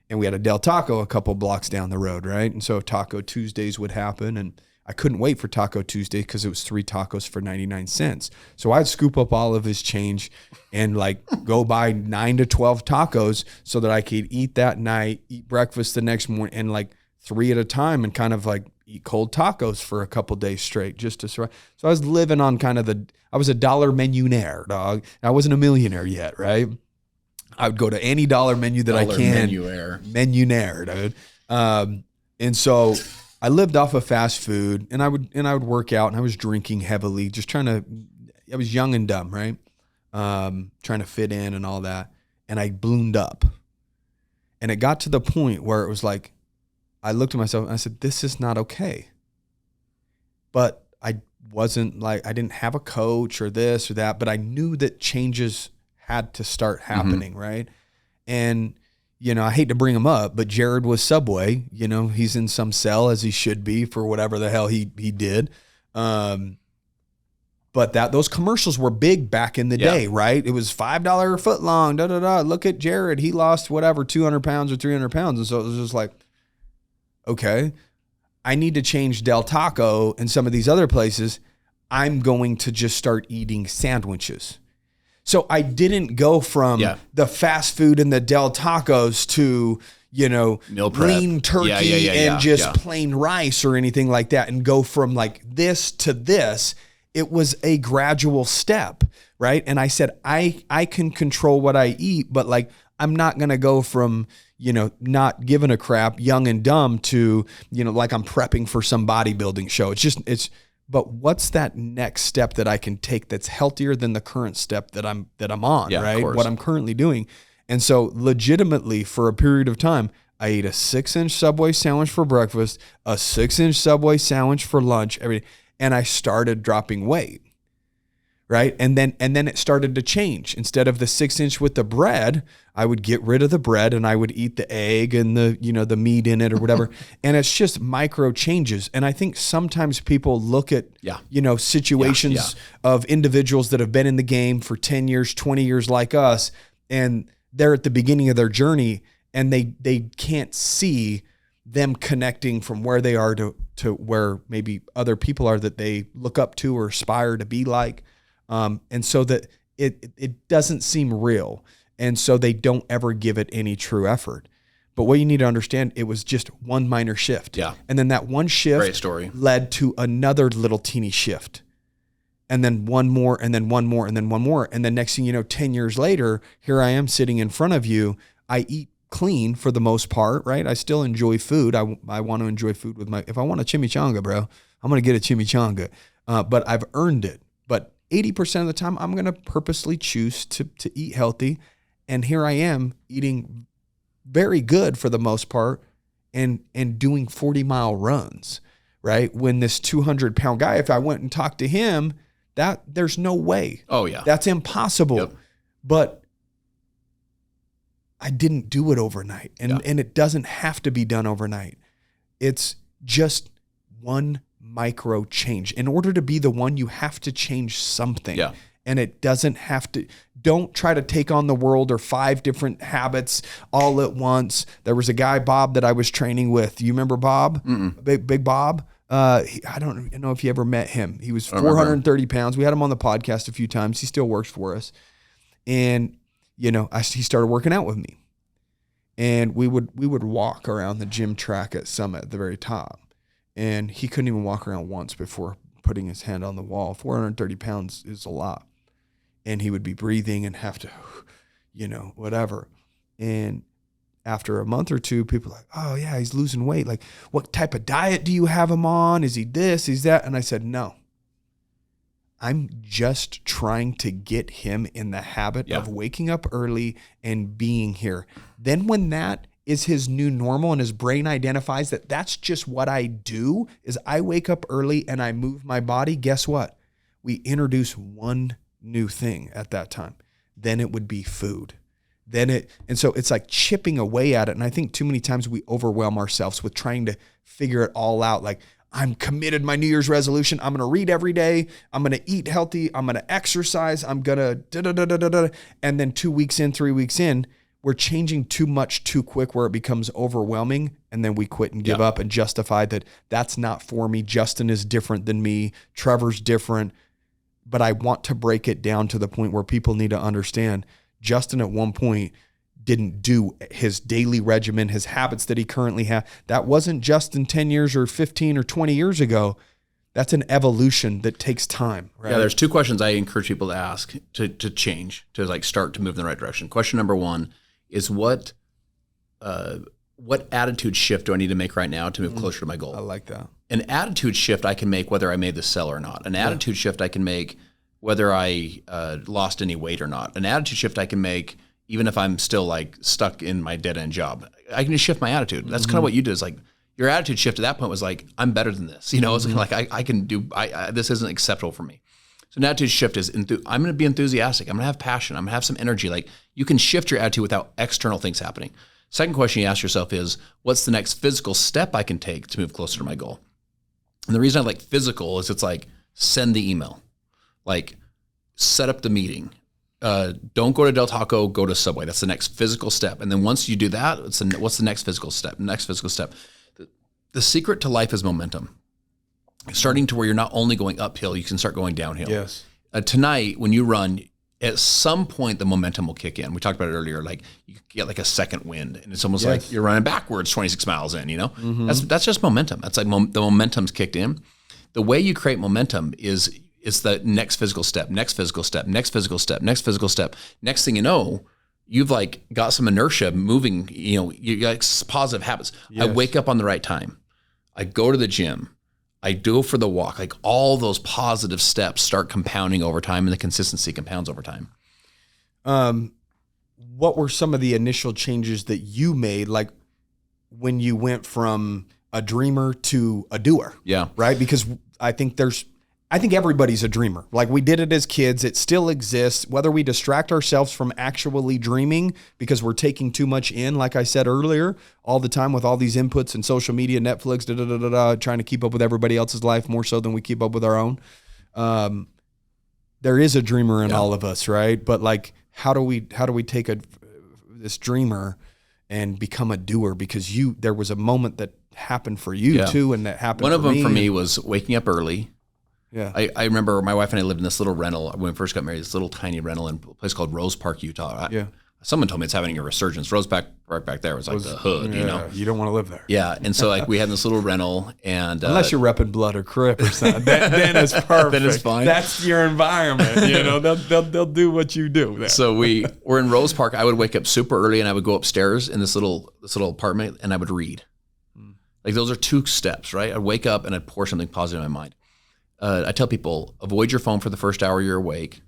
And we had a Del Taco a couple blocks down the road, right? And so Taco Tuesdays would happen, and I couldn't wait for Taco Tuesday because it was 3 tacos for 99 cents. So I'd scoop up all of his change and, like, go buy 9 to 12 tacos so that I could eat that night, eat breakfast the next morning, and, like, 3 at a time, and kind of, like, eat cold tacos for a couple days straight just to survive. So I was living on I was a dollar menunaire, dog. I wasn't a millionaire yet, right? I would go to any dollar menu that I can. Menunaire, dude. And so I lived off of fast food, and I would work out, and I was drinking heavily, I was young and dumb, right? Trying to fit in and all that. And I ballooned up. And it got to the point where it was like, I looked at myself and I said, this is not okay. But I didn't have a coach or this or that, but I knew that changes had to start happening, right? And, I hate to bring him up, but Jared was Subway. He's in some cell, as he should be, for whatever the hell he did. But those commercials were big back in the day, right? It was $5 a foot long, Look at Jared. He lost whatever, 200 pounds or 300 pounds. And so it was just like, okay, I need to change Del Taco and some of these other places. I'm going to just start eating sandwiches. So I didn't go from the fast food and the Del Tacos to, meal prep, lean turkey and just plain rice or anything like that, and go from like this to this. It was a gradual step, right? And I said, I can control what I eat, but, like, I'm not going to go from, not giving a crap, young and dumb, to, like I'm prepping for some bodybuilding show. But what's that next step that I can take that's healthier than the current step that I'm on, right? What I'm currently doing. And so legitimately, for a period of time, I ate a 6-inch Subway sandwich for breakfast, a 6-inch Subway sandwich for lunch, and I started dropping weight. Right. And then it started to change. Instead of the 6-inch with the bread, I would get rid of the bread and I would eat the egg and the meat in it or whatever. And it's just micro changes. And I think sometimes people look at, situations of individuals that have been in the game for 10 years, 20 years like us, and they're at the beginning of their journey and they can't see them connecting from where they are to where maybe other people are that they look up to or aspire to be like. And so that it doesn't seem real. And so they don't ever give it any true effort. But what you need to understand, it was just one minor shift. Yeah. And then that one shift Great story. led to another little teeny shift. And then one more, and then one more, and then one more. And then next thing you know, 10 years later, here I am sitting in front of you. I eat clean for the most part, right? I still enjoy food. I want to enjoy food if I want a chimichanga, bro, I'm going to get a chimichanga. But I've earned it. But 80% of the time, I'm going to purposely choose to eat healthy. And here I am eating very good for the most part and doing 40-mile runs, right? When this 200-pound guy, if I went and talked to him, there's no way. Oh, yeah. That's impossible. Yep. But I didn't do it overnight. And it doesn't have to be done overnight. It's just one micro change. In order to be the one, you have to change something. Yeah. And it doesn't have to, don't try to take on the world or 5 different habits all at once. There was a guy, Bob, that I was training with. You remember Bob? Big Bob? I don't know if you ever met him. He was 430 pounds. We had him on the podcast a few times. He still works for us. And, he started working out with me. And we would walk around the gym track at Summit at the very top. And he couldn't even walk around once before putting his hand on the wall. 430 pounds is a lot. And he would be breathing and have to, whatever. And after a month or two, people are like, oh, yeah, he's losing weight. Like, what type of diet do you have him on? Is he this? Is that? And I said, no. I'm just trying to get him in the habit of waking up early and being here. Then when that is his new normal and his brain identifies that that's just what I do, is I wake up early and I move my body, guess what? We introduce one new thing at that time. Then it would be food. And so it's like chipping away at it. And I think too many times we overwhelm ourselves with trying to figure it all out. Like, I'm committed, my New Year's resolution. I'm going to read every day. I'm going to eat healthy. I'm going to exercise. I'm going to And then 2 weeks in, 3 weeks in, we're changing too much too quick where it becomes overwhelming. And then we quit and give up and justify that that's not for me. Justin is different than me. Trevor's different. But I want to break it down to the point where people need to understand Justin at one point didn't do his daily regimen, his habits that he currently has. That wasn't Justin 10 years or 15 or 20 years ago. That's an evolution that takes time, right? Yeah, there's 2 questions I encourage people to ask to change, to like start to move in the right direction. Question number 1 is what attitude shift do I need to make right now to move closer to my goal? I like that. An attitude shift I can make whether I made the sell or not. An attitude shift I can make whether I lost any weight or not. An attitude shift I can make even if I'm still like stuck in my dead end job. I can just shift my attitude. That's kind of what you did. Is like your attitude shift at that point was like, I'm better than this. It's like I can do. This isn't acceptable for me. So an attitude shift is I'm going to be enthusiastic. I'm going to have passion. I'm going to have some energy. Like you can shift your attitude without external things happening. Second question you ask yourself is, what's the next physical step I can take to move closer to my goal? And the reason I like physical is it's like send the email, like set up the meeting. Don't go to Del Taco, go to Subway. That's the next physical step. And then once you do that, what's the next physical step? Next physical step. The secret to life is momentum. Starting to where you're not only going uphill, you can start going downhill. Yes. Tonight, when you run, at some point the momentum will kick in. We talked about it earlier. Like you get like a second wind, and it's almost like you're running backwards 26 miles in. That's just momentum. That's like the momentum's kicked in. The way you create momentum is the next physical step, next physical step, next physical step, next physical step. Next thing you know, you've like got some inertia moving. You got positive habits. Yes. I wake up on the right time. I go to the gym. I go for the walk. Like all those positive steps start compounding over time, and the consistency compounds over time. What were some of the initial changes that you made? Like when you went from a dreamer to a doer. Yeah. Right? Because I think everybody's a dreamer. Like we did it as kids. It still exists. Whether we distract ourselves from actually dreaming because we're taking too much in, like I said earlier, all the time with all these inputs and social media, Netflix, trying to keep up with everybody else's life more so than we keep up with our own. There is a dreamer in all of us, right? But like, how do we take this dreamer and become a doer? Because there was a moment that happened for you too, and that happened. One of them for me was waking up early. Yeah. I remember my wife and I lived in this little rental when we first got married, this little tiny rental in a place called Rose Park, Utah. Someone told me it's having a resurgence. Rose Park right back there was like the hood, you know. You don't want to live there. Yeah. And so like we had this little rental and unless you're repping Blood or Crip or something, then it's perfect. Then it's fine. That's your environment. You know, they'll do what you do there. So we were in Rose Park. I would wake up super early and I would go upstairs in this little apartment and I would read. Like those are 2 steps, right? I'd wake up and I'd pour something positive in my mind. I tell people, avoid your phone for the first hour you're awake.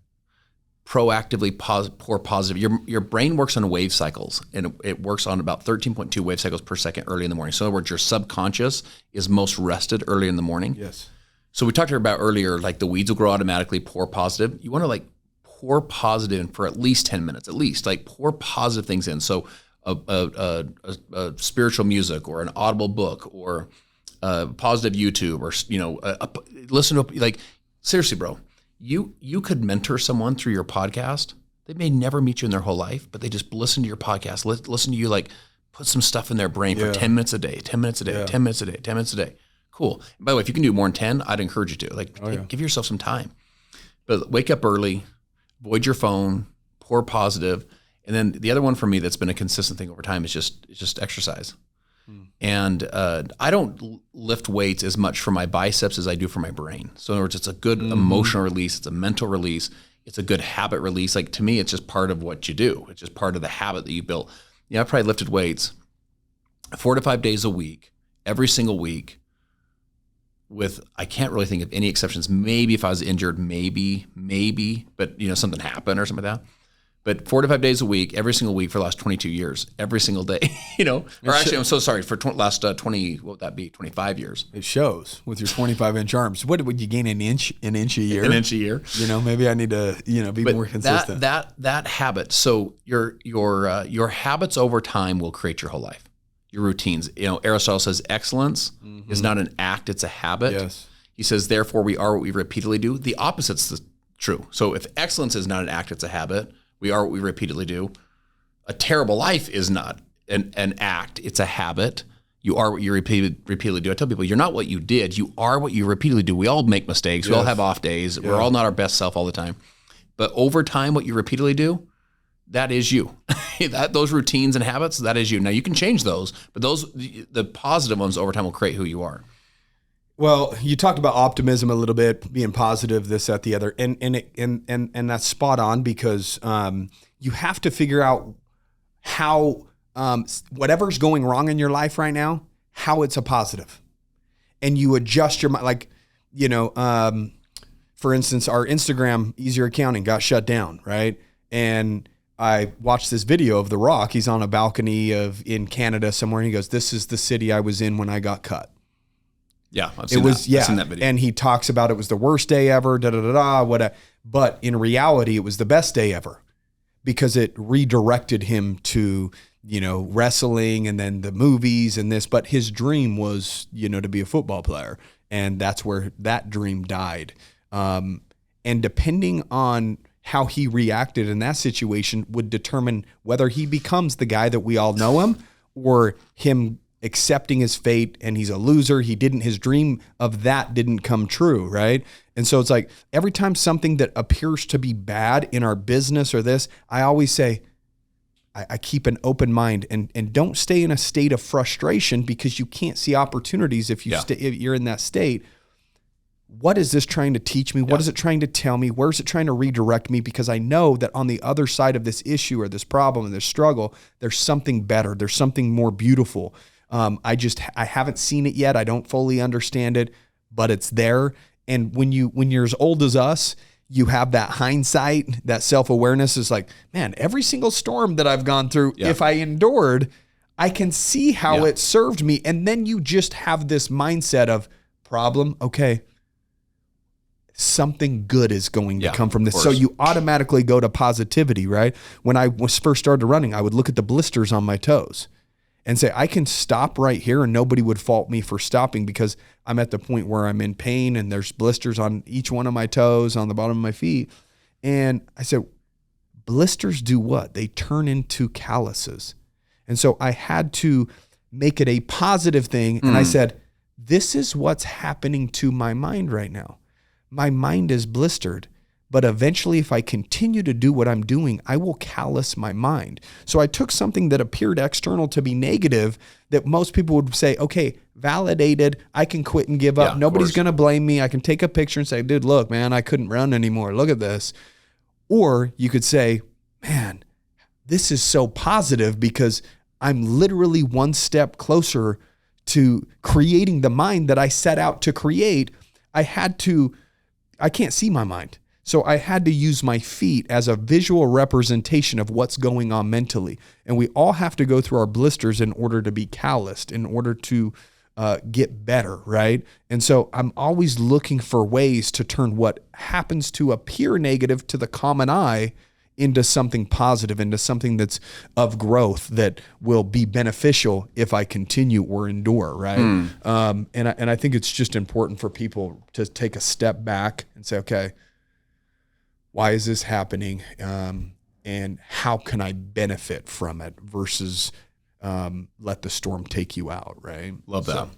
Proactively pour positive. Your brain works on wave cycles, and it works on about 13.2 wave cycles per second early in the morning. So in other words, your subconscious is most rested early in the morning. Yes. So we talked about earlier, like the weeds will grow automatically, pour positive. You want to like pour positive for at least 10 minutes, at least. Like pour positive things in. So a spiritual music or an audible book or positive YouTube or, you know, listen to, like, seriously, bro, you could mentor someone through your podcast. They may never meet you in their whole life, but they just listen to your podcast, listen to you, like put some stuff in their brain for 10 minutes a day, 10 minutes a day, 10 minutes a day, 10 minutes a day. Cool. And by the way, if you can do more than 10, I'd encourage you to give yourself some time, but wake up early, avoid your phone, pour positive. And then the other one for me that's been a consistent thing over time is just exercise. And I don't lift weights as much for my biceps as I do for my brain. So in other words, it's a good emotional release. It's a mental release. It's a good habit release. Like to me, it's just part of what you do. It's just part of the habit that you built. Yeah, I've probably lifted weights 4 to 5 days a week, every single week with, I can't really think of any exceptions. Maybe if I was injured, maybe, but you know, something happened or something like that. But 4 to 5 days a week, every single week for the last 22 years, every single day, you know, or actually, I'm so sorry, for last 20, what would that be, 25 years. It shows with your 25-inch arms. What would you gain an inch a year? An inch a year. You know, maybe I need to, be more consistent. That habit. So your habits over time will create your whole life, your routines. You know, Aristotle says excellence is not an act, it's a habit. Yes. He says, therefore we are what we repeatedly do. The opposite's true. So if excellence is not an act, it's a habit. We are what we repeatedly do. A terrible life is not an act, it's a habit. You are what you repeatedly do. I tell people, you're not what you did, you are what you repeatedly do. We all make mistakes, we all have off days, we're all not our best self all the time. But over time, what you repeatedly do, that is you. Those routines and habits, that is you. Now you can change those, but the positive ones over time will create who you are. Well, you talked about optimism a little bit, being positive, this, that, the other, and that's spot on because you have to figure out how whatever's going wrong in your life right now, how it's a positive, and you adjust your mind. Like, for instance, our Instagram Easier Accounting got shut down, right? And I watched this video of The Rock. He's on a balcony in Canada somewhere, and he goes, "This is the city I was in when I got cut." Yeah, I've seen that video. And he talks about it was the worst day ever, but in reality, it was the best day ever because it redirected him to, wrestling and then the movies and this. But his dream was, to be a football player. And that's where that dream died. And depending on how he reacted in that situation would determine whether he becomes the guy that we all know him or him accepting his fate and he's a loser. His dream of that didn't come true, right? And so it's like every time something that appears to be bad in our business or this, I always say, I keep an open mind and don't stay in a state of frustration because you can't see opportunities if you're in that state. What is this trying to teach me? What is it trying to tell me? Where's it trying to redirect me? Because I know that on the other side of this issue or this problem and this struggle, there's something better. There's something more beautiful. I haven't seen it yet. I don't fully understand it, but it's there. And when you're as old as us, you have that hindsight, that self-awareness is like, man, every single storm that I've gone through, if I endured, I can see how it served me. And then you just have this mindset of problem. Okay, something good is going to come from this. So you automatically go to positivity, right? When I was first started running, I would look at the blisters on my toes and say, I can stop right here and nobody would fault me for stopping because I'm at the point where I'm in pain and there's blisters on each one of my toes, on the bottom of my feet. And I said, blisters do what? They turn into calluses. And so I had to make it a positive thing. And I said, this is what's happening to my mind right now. My mind is blistered. But eventually, if I continue to do what I'm doing, I will callous my mind. So I took something that appeared external to be negative that most people would say, okay, validated, I can quit and give up. Nobody's going to blame me. I can take a picture and say, dude, look, man, I couldn't run anymore. Look at this. Or you could say, man, this is so positive because I'm literally one step closer to creating the mind that I set out to create. I can't see my mind. So I had to use my feet as a visual representation of what's going on mentally. And we all have to go through our blisters in order to be calloused, in order to get better, right? And so I'm always looking for ways to turn what happens to appear negative to the common eye into something positive, into something that's of growth that will be beneficial if I continue or endure, right? And I think it's just important for people to take a step back and say, okay, why is this happening? And how can I benefit from it versus let the storm take you out, right? Love that.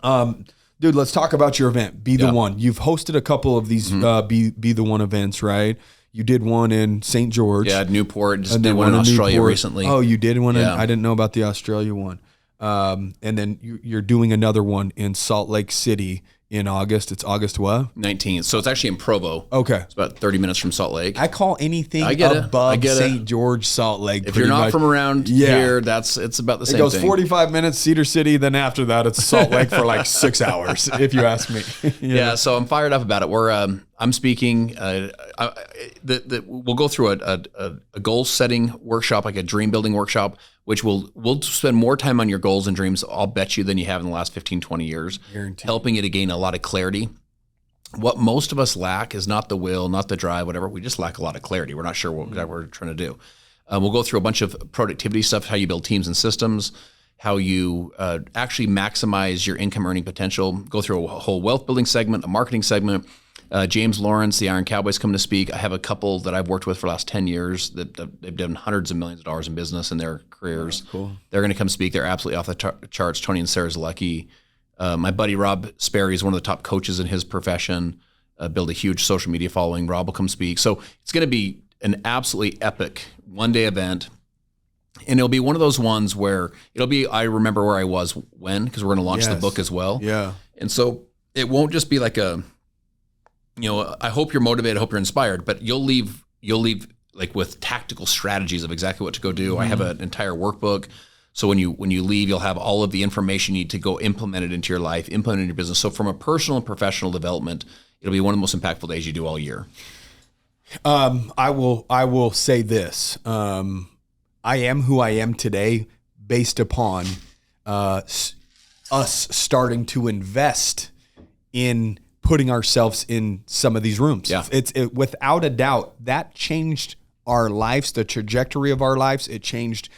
So, dude, let's talk about your event. Be the One. You've hosted a couple of these Be the One events, right? You did one in St. George. Yeah, Newport. Just did one in Australia recently. Oh, you did one? I didn't know about the Australia one. And then you're doing another one in Salt Lake City in August. It's August what? 19th. So it's actually in Provo. Okay. It's about 30 minutes from Salt Lake. I call anything above St. George, Salt Lake. If you're not from around here, it's about the same thing. It goes 45 minutes, Cedar City. Then after that, it's Salt Lake for like 6 hours, if you ask me. Yeah. So I'm fired up about it. I'm speaking. We'll go through a goal setting workshop, like a dream building workshop, which we'll spend more time on your goals and dreams, I'll bet you, than you have in the last 15, 20 years, helping you to gain a lot of clarity. What most of us lack is not the will, not the drive, whatever. We just lack a lot of clarity. We're not sure what exactly we're trying to do. We'll go through a bunch of productivity stuff, how you build teams and systems, how you actually maximize your income earning potential, go through a whole wealth building segment, a marketing segment. James Lawrence, the Iron Cowboys, come to speak. I have a couple that I've worked with for the last 10 years that they've done hundreds of millions of dollars in business in their careers. Oh, cool. They're going to come speak. They're absolutely off the charts. Tony and Sarah Zalecki. My buddy Rob Sperry is one of the top coaches in his profession, built a huge social media following. Rob will come speak. So it's going to be an absolutely epic one-day event. And it'll be one of those ones where I remember where I was when, because we're going to launch the book as well. Yeah. And so it won't just be like I hope you're motivated, I hope you're inspired, but you'll leave like with tactical strategies of exactly what to go do. I have an entire workbook. So when you leave, you'll have all of the information you need to go implement it into your life, implement it in your business. So from a personal and professional development, it'll be one of the most impactful days you do all year. I will say this. I am who I am today based upon us starting to invest in putting ourselves in some of these rooms. Yeah. It without a doubt, that changed our lives, the trajectory of our lives. It changed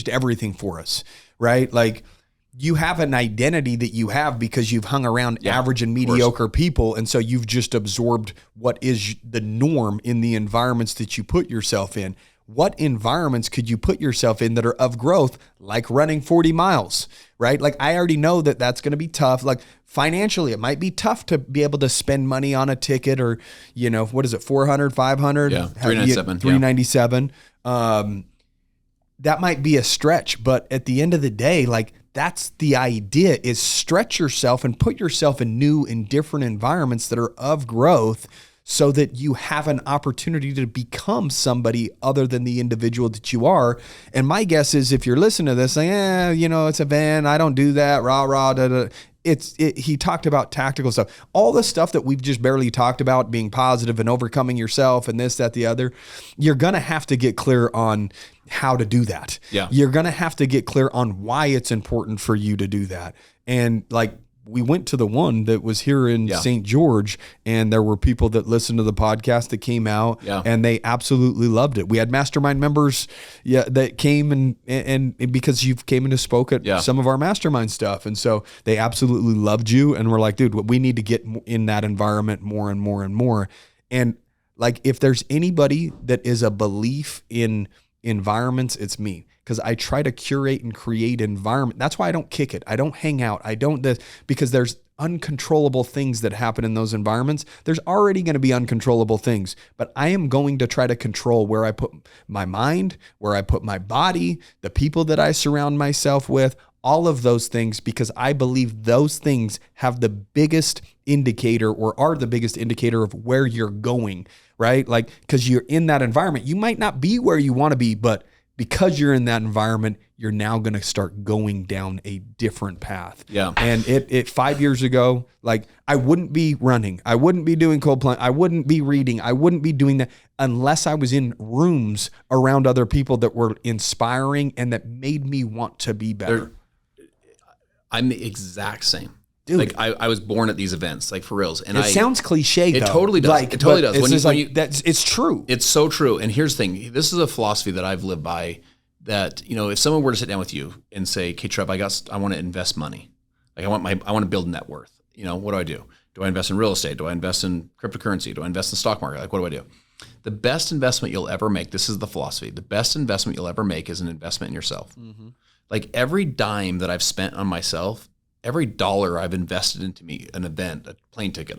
everything for us, right? Like, you have an identity that you have because you've hung around average and mediocre people. And so you've just absorbed what is the norm in the environments that you put yourself in. What environments could you put yourself in that are of growth, like running 40 miles, right? Like, I already know that that's going to be tough. Like, financially, it might be tough to be able to spend money on a ticket or, what is it, 400, 500? Yeah, 397. 397. That might be a stretch, but at the end of the day, like, that's the idea, is stretch yourself and put yourself in new and different environments that are of growth, so that you have an opportunity to become somebody other than the individual that you are. And my guess is, if you're listening to this, like, it's a van, I don't do that, rah, rah, da, da. he talked about tactical stuff, all the stuff that we've just barely talked about, being positive and overcoming yourself and this, that, the other. You're going to have to get clear on how to do that. Yeah. You're going to have to get clear on why it's important for you to do that. And like, we went to the one that was here in St. George, and there were people that listened to the podcast that came out and they absolutely loved it. We had mastermind members that came and because you've came and spoke at some of our mastermind stuff. And so they absolutely loved you. And we're like, dude, we need to get in that environment more and more and more. And like, if there's anybody that is a belief in environments, it's me. Because I try to curate and create environment. That's why I don't kick it. I don't hang out. I don't this, because there's uncontrollable things that happen in those environments. There's already going to be uncontrollable things, but I am going to try to control where I put my mind, where I put my body, the people that I surround myself with, all of those things, because I believe those things have the biggest indicator or are the biggest indicator of where you're going, right? Like, because you're in that environment, you might not be where you want to be, but because you're in that environment, you're now going to start going down a different path. Yeah. And it 5 years ago, like, I wouldn't be running. I wouldn't be doing cold plunge. I wouldn't be reading. I wouldn't be doing that unless I was in rooms around other people that were inspiring and that made me want to be better. I'm the exact same. Dude. Like I was born at these events, like for reals. And it sounds cliche, though. It totally does. Like, it totally does. It's true. It's so true. And here's the thing. This is a philosophy that I've lived by, that, if someone were to sit down with you and say, "Okay, Trev, I want to invest money. Like I want to build net worth. What do I do? Do I invest in real estate? Do I invest in cryptocurrency? Do I invest in the stock market? Like, what do I do?" The best investment you'll ever make, this is the philosophy, the best investment you'll ever make is an investment in yourself. Mm-hmm. Like every dime that I've spent on myself, every dollar I've invested into me, an event, a plane ticket,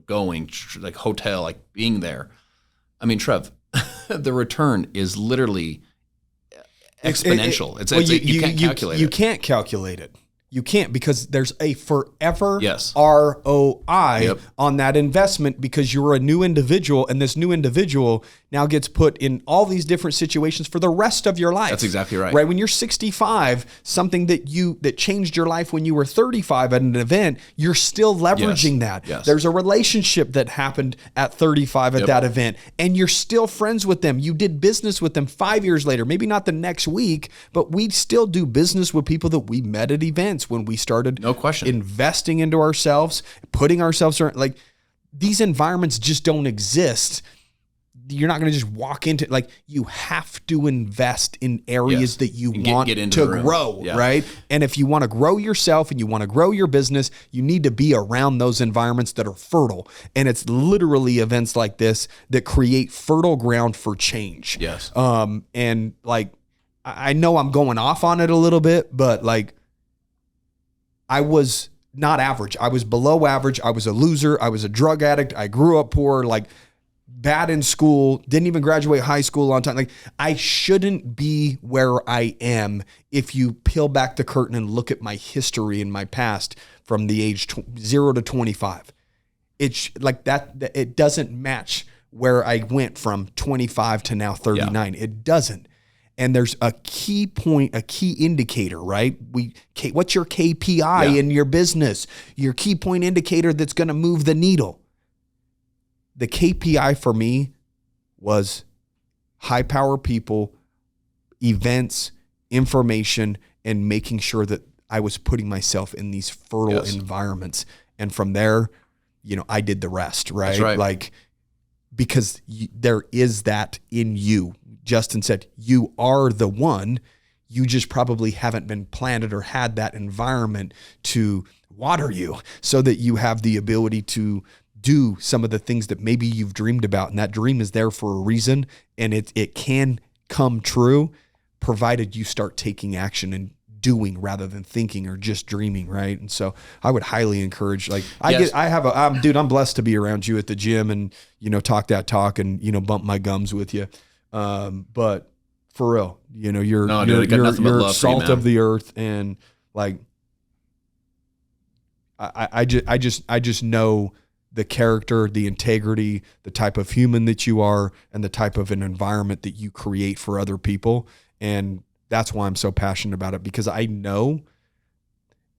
going, like hotel, like being there. I mean, Trev, the return is literally exponential. You can't calculate it. You can't calculate it. You can't, because there's a forever Yes. ROI on that investment, because you're a new individual, and this new individual now gets put in all these different situations for the rest of your life. That's exactly right. Right? When you're 65, something that changed your life when you were 35 at an event, you're still leveraging that. Yes. There's a relationship that happened at 35 at that event, and you're still friends with them. You did business with them 5 years later, maybe not the next week, but we still do business with people that we met at events when we started investing into ourselves, putting ourselves around. Like, these environments just don't exist. You're not going to just walk into, like, you have to invest in areas that you want to grow, right? And if you want to grow yourself and you want to grow your business, you need to be around those environments that are fertile. And it's literally events like this that create fertile ground for change. Yes. And like, I know I'm going off on it a little bit, but like, I was not average. I was below average. I was a loser. I was a drug addict. I grew up poor, like bad in school, didn't even graduate high school on time. Like, I shouldn't be where I am if you peel back the curtain and look at my history and my past from the age 0 to 25. It's like that. It doesn't match where I went from 25 to now 39. Yeah. It doesn't. And there's a key point, a key indicator, right? What's your KPI in your business? Your key point indicator that's going to move the needle. The KPI for me was high power people, events, information, and making sure that I was putting myself in these fertile environments. And from there, I did the rest, right? That's right. Like, because there is that in you. Justin said, you are the one. You just probably haven't been planted or had that environment to water you so that you have the ability to do some of the things that maybe you've dreamed about. And that dream is there for a reason, and it can come true, provided you start taking action and doing rather than thinking or just dreaming, right? And so I would highly encourage, like, I'm blessed to be around you at the gym and, talk that talk and, bump my gums with you. But for real, you're salt of the earth. And like, I just know the character, the integrity, the type of human that you are, and the type of an environment that you create for other people. And that's why I'm so passionate about it, because I know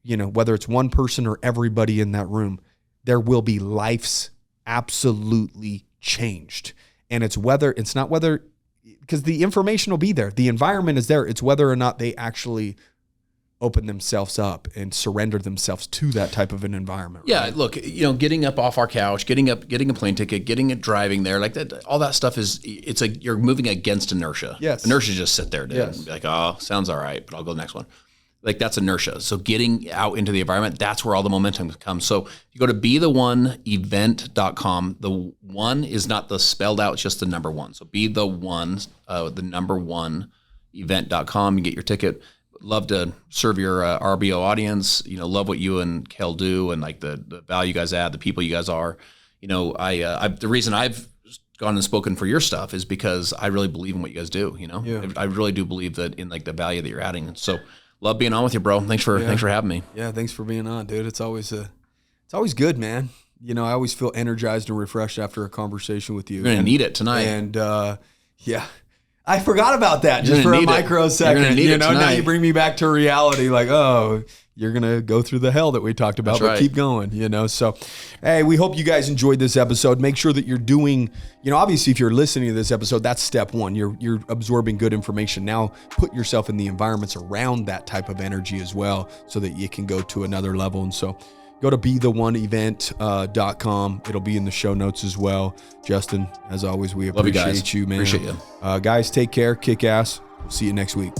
whether it's one person or everybody in that room, there will be lives absolutely changed. And it's not whether, because the information will be there. The environment is there. It's whether or not they actually open themselves up and surrender themselves to that type of an environment. Yeah, right? look, getting up off our couch, getting a plane ticket, getting it driving there, like that, all that stuff you're moving against inertia. Yes. Inertia just sit there, dude. Yes. Be like, oh, sounds all right, but I'll go to the next one. Like that's inertia. So getting out into the environment, that's where all the momentum comes. So you go to betheoneevent.com. The one is not the spelled out, it's just the number one. So be the number one event.com. You get your ticket. Love to serve your RBO audience. Love what you and Kel do, and like the value you guys add, the people you guys are. The reason I've gone and spoken for your stuff is because I really believe in what you guys do. Yeah. I really do believe that in like the value that you're adding. So love being on with you, bro. Thanks for having me. Yeah, thanks for being on, dude. It's always good, man. I always feel energized and refreshed after a conversation with you. You're gonna need it tonight. And yeah. I forgot about that just for a microsecond. Now you bring me back to reality. Like, oh, you're going to go through the hell that we talked about, but keep going, So, hey, we hope you guys enjoyed this episode. Make sure that you're doing, obviously if you're listening to this episode, that's step one. You're absorbing good information. Now put yourself in the environments around that type of energy as well so that you can go to another level. And so go to betheoneevent.com. It'll be in the show notes as well. Justin, as always, we appreciate you, man. Appreciate you. Guys, take care. Kick ass. We'll see you next week.